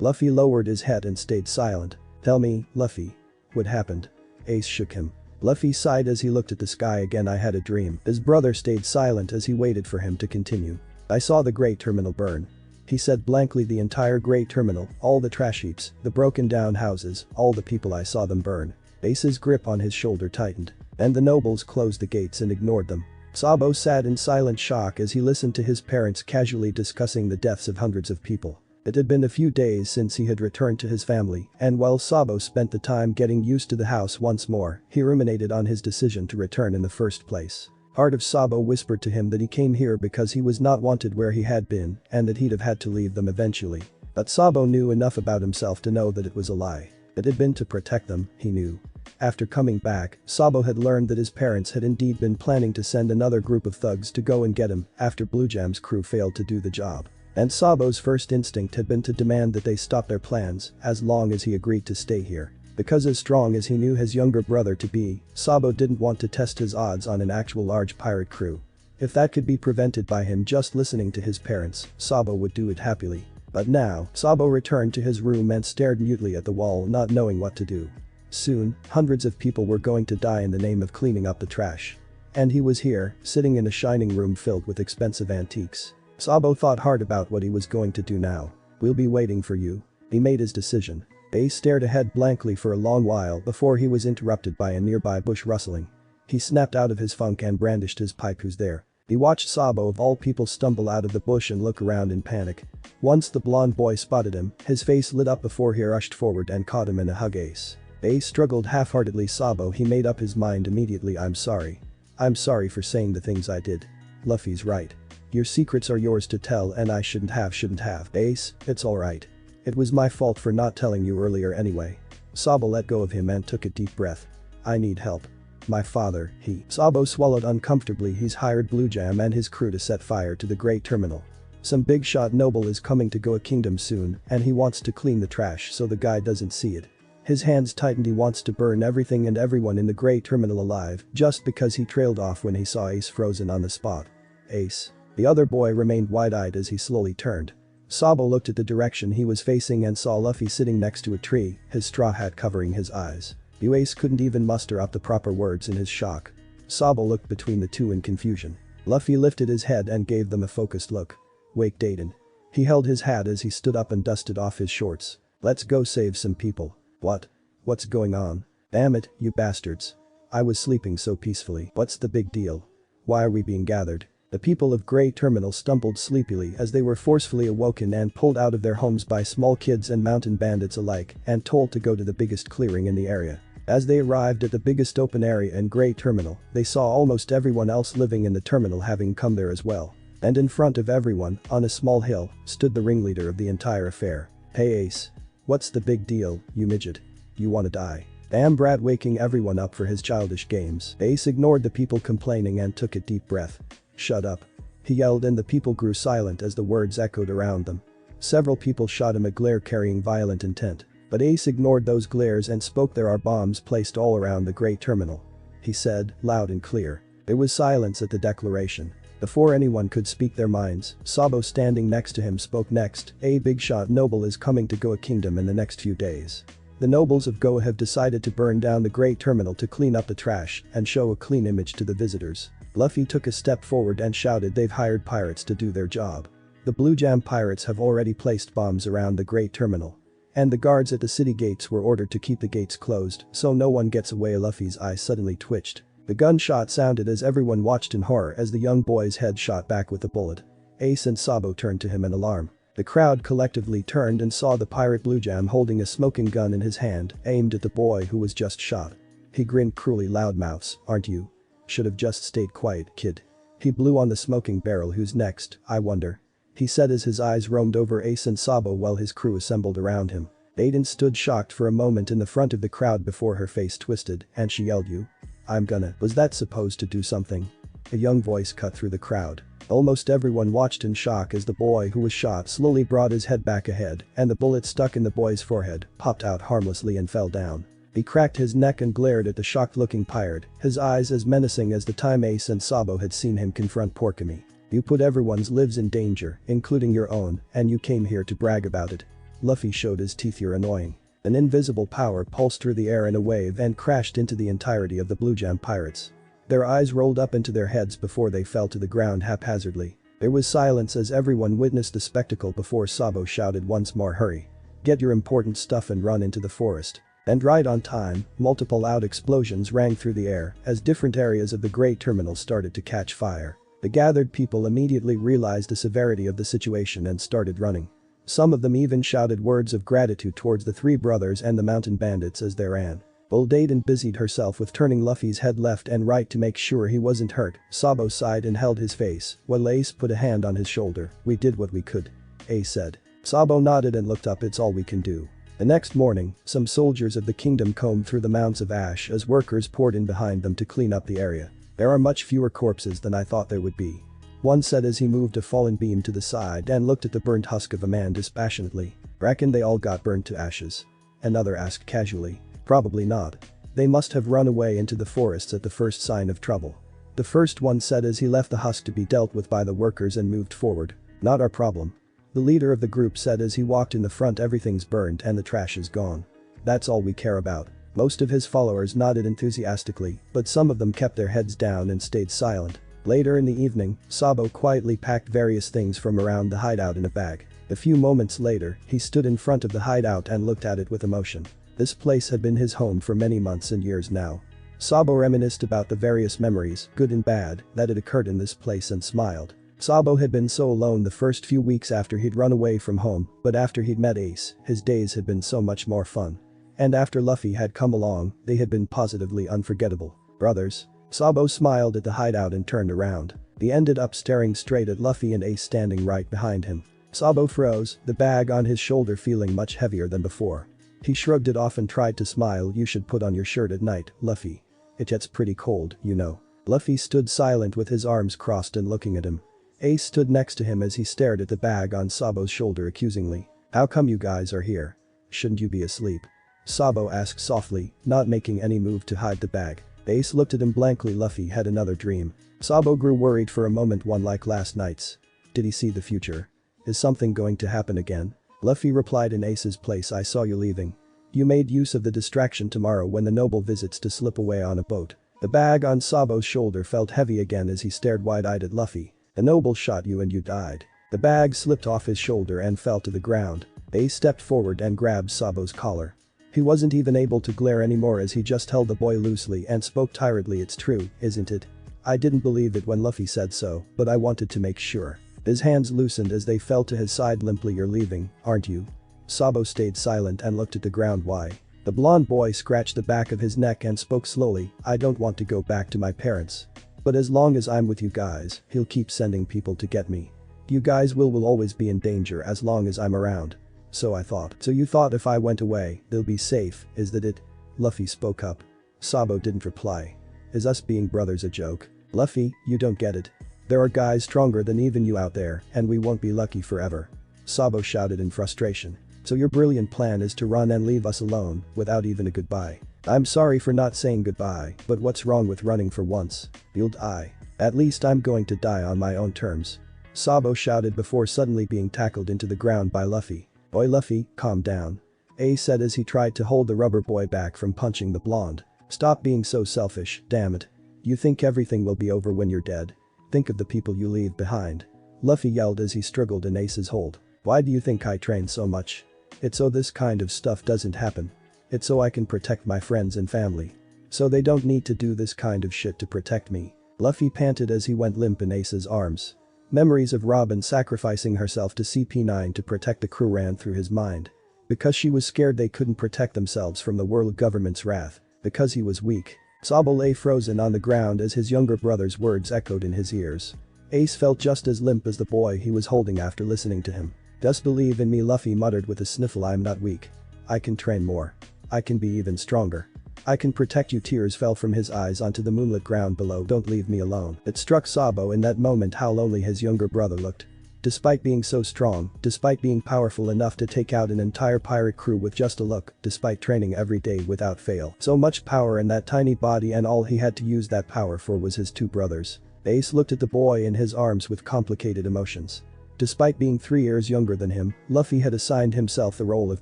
Luffy lowered his head and stayed silent. Tell me, Luffy. What happened? Ace shook him. Luffy sighed as he looked at the sky again. I had a dream. His brother stayed silent as he waited for him to continue. I saw the Great Terminal burn. He said blankly. The entire Great Terminal, all the trash heaps, the broken down houses, all the people. I saw them burn. Ace's grip on his shoulder tightened. And the nobles closed the gates and ignored them. Sabo sat in silent shock as he listened to his parents casually discussing the deaths of hundreds of people. It had been a few days since he had returned to his family, and while Sabo spent the time getting used to the house once more, he ruminated on his decision to return in the first place. Part of Sabo whispered to him that he came here because he was not wanted where he had been and that he'd have had to leave them eventually. But Sabo knew enough about himself to know that it was a lie. It had been to protect them, he knew. After coming back, Sabo had learned that his parents had indeed been planning to send another group of thugs to go and get him after Blue Jam's crew failed to do the job. And Sabo's first instinct had been to demand that they stop their plans as long as he agreed to stay here. Because as strong as he knew his younger brother to be, Sabo didn't want to test his odds on an actual large pirate crew. If that could be prevented by him just listening to his parents, Sabo would do it happily. But now, Sabo returned to his room and stared mutely at the wall, not knowing what to do. Soon, hundreds of people were going to die in the name of cleaning up the trash. And he was here, sitting in a shining room filled with expensive antiques. Sabo thought hard about what he was going to do now. "We'll be waiting for you." He made his decision. Ace stared ahead blankly for a long while before he was interrupted by a nearby bush rustling. He snapped out of his funk and brandished his pipe. "Who's there?" He watched Sabo of all people stumble out of the bush and look around in panic. Once the blonde boy spotted him, his face lit up before he rushed forward and caught him in a hug. "Ace." Ace struggled half-heartedly. "Sabo," he made up his mind immediately. "I'm sorry. I'm sorry for saying the things I did. Luffy's right. Your secrets are yours to tell and I shouldn't have. Ace, it's alright. It was my fault for not telling you earlier anyway." Sabo let go of him and took a deep breath. "I need help. My father, Sabo swallowed uncomfortably. "He's hired Blue Jam and his crew to set fire to the Great Terminal. Some big shot noble is coming to Goa Kingdom soon and he wants to clean the trash so the guy doesn't see it. His hands tightened. He wants to burn everything and everyone in the Great Terminal alive just because he trailed off when he saw Ace frozen on the spot." "Ace." The other boy remained wide-eyed as he slowly turned. Sabo looked at the direction he was facing and saw Luffy sitting next to a tree, his straw hat covering his eyes. Ace couldn't even muster up the proper words in his shock. Sabo looked between the two in confusion. Luffy lifted his head and gave them a focused look. "Wake Dayton." He held his hat as he stood up and dusted off his shorts. "Let's go save some people." "What? What's going on?" "Damn it, you bastards. I was sleeping so peacefully. What's the big deal? Why are we being gathered?" The people of Great Terminal stumbled sleepily as they were forcefully awoken and pulled out of their homes by small kids and mountain bandits alike and told to go to the biggest clearing in the area. As they arrived at the biggest open area in Great Terminal, they saw almost everyone else living in the terminal having come there as well. And in front of everyone, on a small hill, stood the ringleader of the entire affair. "Hey Ace. What's the big deal, you midget? You wanna die?" Damn brat, waking everyone up for his childish games. Ace ignored the people complaining and took a deep breath. "Shut up," he yelled, and the people grew silent as the words echoed around them. Several people shot him a glare carrying violent intent. But Ace ignored those glares and spoke. "There are bombs placed all around the Great Terminal," he said, loud and clear. There was silence at the declaration. Before anyone could speak their minds, Sabo standing next to him spoke next. "A big shot noble is coming to Goa Kingdom in the next few days. The nobles of Goa have decided to burn down the Great Terminal to clean up the trash and show a clean image to the visitors." Luffy took a step forward and shouted, "They've hired pirates to do their job. The Blue Jam pirates have already placed bombs around the Great Terminal. And the guards at the city gates were ordered to keep the gates closed so no one gets away." Luffy's eyes suddenly twitched. The gunshot sounded as everyone watched in horror as the young boy's head shot back with a bullet. Ace and Sabo turned to him in alarm. The crowd collectively turned and saw the pirate Blue Jam holding a smoking gun in his hand, aimed at the boy who was just shot. He grinned cruelly. "Loudmouths, aren't you? Should've just stayed quiet, kid." He blew on the smoking barrel. "Who's next, I wonder?" he said as his eyes roamed over Ace and Sabo while his crew assembled around him. Dayton stood shocked for a moment in the front of the crowd before her face twisted and she yelled, "You? I'm gonna." Was that supposed to do something? A young voice cut through the crowd. Almost everyone watched in shock as the boy who was shot slowly brought his head back ahead and the bullet stuck in the boy's forehead, popped out harmlessly and fell down. He cracked his neck and glared at the shocked-looking pirate, his eyes as menacing as the time Ace and Sabo had seen him confront Porkami. "You put everyone's lives in danger, including your own, and you came here to brag about it." Luffy showed his teeth. "You're annoying." An invisible power pulsed through the air in a wave and crashed into the entirety of the Blue Jam pirates. Their eyes rolled up into their heads before they fell to the ground haphazardly. There was silence as everyone witnessed the spectacle before Sabo shouted once more, "Hurry. Get your important stuff and run into the forest." And right on time, multiple loud explosions rang through the air as different areas of the Great Terminal started to catch fire. The gathered people immediately realized the severity of the situation and started running. Some of them even shouted words of gratitude towards the three brothers and the mountain bandits as they ran. Old Aiden busied herself with turning Luffy's head left and right to make sure he wasn't hurt. Sabo sighed and held his face while Ace put a hand on his shoulder. "We did what we could," Ace said. Sabo nodded and looked up. "It's all we can do." The next morning, some soldiers of the kingdom combed through the mounds of ash as workers poured in behind them to clean up the area. There are much fewer corpses than I thought there would be. One said as he moved a fallen beam to the side and looked at the burnt husk of a man dispassionately. Reckon they all got burnt to ashes? Another asked casually. Probably not. They must have run away into the forests at the first sign of trouble. The first one said as he left the husk to be dealt with by the workers and moved forward. Not our problem. The leader of the group said as he walked in the front. Everything's burned and the trash is gone. That's all we care about. Most of his followers nodded enthusiastically, but some of them kept their heads down and stayed silent. Later in the evening, Sabo quietly packed various things from around the hideout in a bag. A few moments later, he stood in front of the hideout and looked at it with emotion. This place had been his home for many months and years now. Sabo reminisced about the various memories, good and bad, that had occurred in this place and smiled. Sabo had been so alone the first few weeks after he'd run away from home, but after he'd met Ace, his days had been so much more fun. And after Luffy had come along, they had been positively unforgettable. Brothers? Sabo smiled at the hideout and turned around. He ended up staring straight at Luffy and Ace standing right behind him. Sabo froze, the bag on his shoulder feeling much heavier than before. He shrugged it off and tried to smile. You should put on your shirt at night, Luffy. It gets pretty cold, you know. Luffy stood silent with his arms crossed and looking at him. Ace stood next to him as he stared at the bag on Sabo's shoulder accusingly. How come you guys are here? Shouldn't you be asleep? Sabo asked softly, not making any move to hide the bag. Ace looked at him blankly. Luffy had another dream. Sabo grew worried for a moment. One like last night's. Did he see the future? Is something going to happen again? Luffy replied in Ace's place. I saw you leaving. You made use of the distraction tomorrow when the noble visits to slip away on a boat. The bag on Sabo's shoulder felt heavy again as he stared wide-eyed at Luffy. The noble shot you and you died. The bag slipped off his shoulder and fell to the ground. Ace stepped forward and grabbed Sabo's collar. He wasn't even able to glare anymore as he just held the boy loosely and spoke tiredly. It's true, isn't it? I didn't believe it when Luffy said so, but I wanted to make sure. His hands loosened as they fell to his side limply. You're leaving, aren't you? Sabo stayed silent and looked at the ground. Why? The blonde boy scratched the back of his neck and spoke slowly. I don't want to go back to my parents. But as long as I'm with you guys, he'll keep sending people to get me. You guys will always be in danger as long as I'm around. So I thought. So you thought if I went away, they'll be safe, is that it? Luffy spoke up. Sabo didn't reply. Is us being brothers a joke? Luffy, you don't get it. There are guys stronger than even you out there, and we won't be lucky forever. Sabo shouted in frustration. So your brilliant plan is to run and leave us alone, without even a goodbye. I'm sorry for not saying goodbye, but what's wrong with running for once? You'll die. At least I'm going to die on my own terms. Sabo shouted before suddenly being tackled into the ground by Luffy. Boy Luffy, calm down. Ace said as he tried to hold the rubber boy back from punching the blonde. Stop being so selfish, damn it. You think everything will be over when you're dead? Think of the people you leave behind. Luffy yelled as he struggled in Ace's hold. Why do you think I train so much? It's so this kind of stuff doesn't happen. It's so I can protect my friends and family. So they don't need to do this kind of shit to protect me. Luffy panted as he went limp in Ace's arms. Memories of Robin sacrificing herself to CP9 to protect the crew ran through his mind. Because she was scared they couldn't protect themselves from the world government's wrath. Because he was weak. Sabo lay frozen on the ground as his younger brother's words echoed in his ears. Ace felt just as limp as the boy he was holding after listening to him. Just believe in me, Luffy muttered with a sniffle. I'm not weak. I can train more. I can be even stronger. I can protect you. Tears fell from his eyes onto the moonlit ground below. Don't leave me alone. It struck Sabo in that moment how lonely his younger brother looked. Despite being so strong, despite being powerful enough to take out an entire pirate crew with just a look, despite training every day without fail. So much power in that tiny body, and all he had to use that power for was his two brothers. Ace looked at the boy in his arms with complicated emotions. Despite being 3 years younger than him, Luffy had assigned himself the role of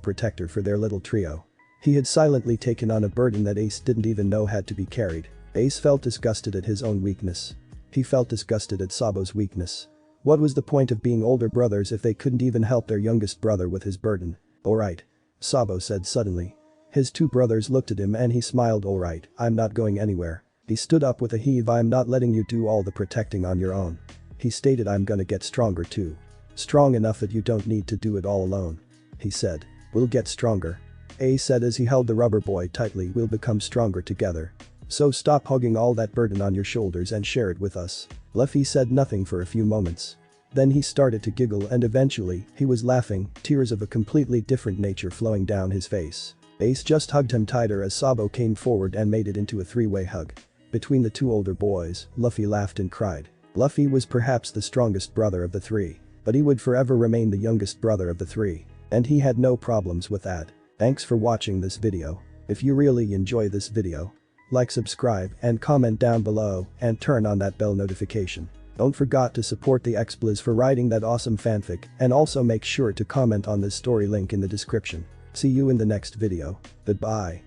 protector for their little trio. He had silently taken on a burden that Ace didn't even know had to be carried. Ace felt disgusted at his own weakness. He felt disgusted at Sabo's weakness. What was the point of being older brothers if they couldn't even help their youngest brother with his burden? Alright. Sabo said suddenly. His two brothers looked at him and he smiled. Alright, I'm not going anywhere. He stood up with a heave. I'm not letting you do all the protecting on your own. He stated. I'm gonna get stronger too. Strong enough that you don't need to do it all alone. He said. We'll get stronger. Ace said as he held the rubber boy tightly. We'll become stronger together. So stop hugging all that burden on your shoulders and share it with us. Luffy said nothing for a few moments. Then he started to giggle and eventually, he was laughing, tears of a completely different nature flowing down his face. Ace just hugged him tighter as Sabo came forward and made it into a three-way hug. Between the two older boys, Luffy laughed and cried. Luffy was perhaps the strongest brother of the three. But he would forever remain the youngest brother of the three. And he had no problems with that. Thanks for watching this video. If you really enjoy this video, like, subscribe, and comment down below, and turn on that bell notification. Don't forget to support the ExBlazE for writing that awesome fanfic, and also make sure to comment on this story link in the description. See you in the next video. Goodbye.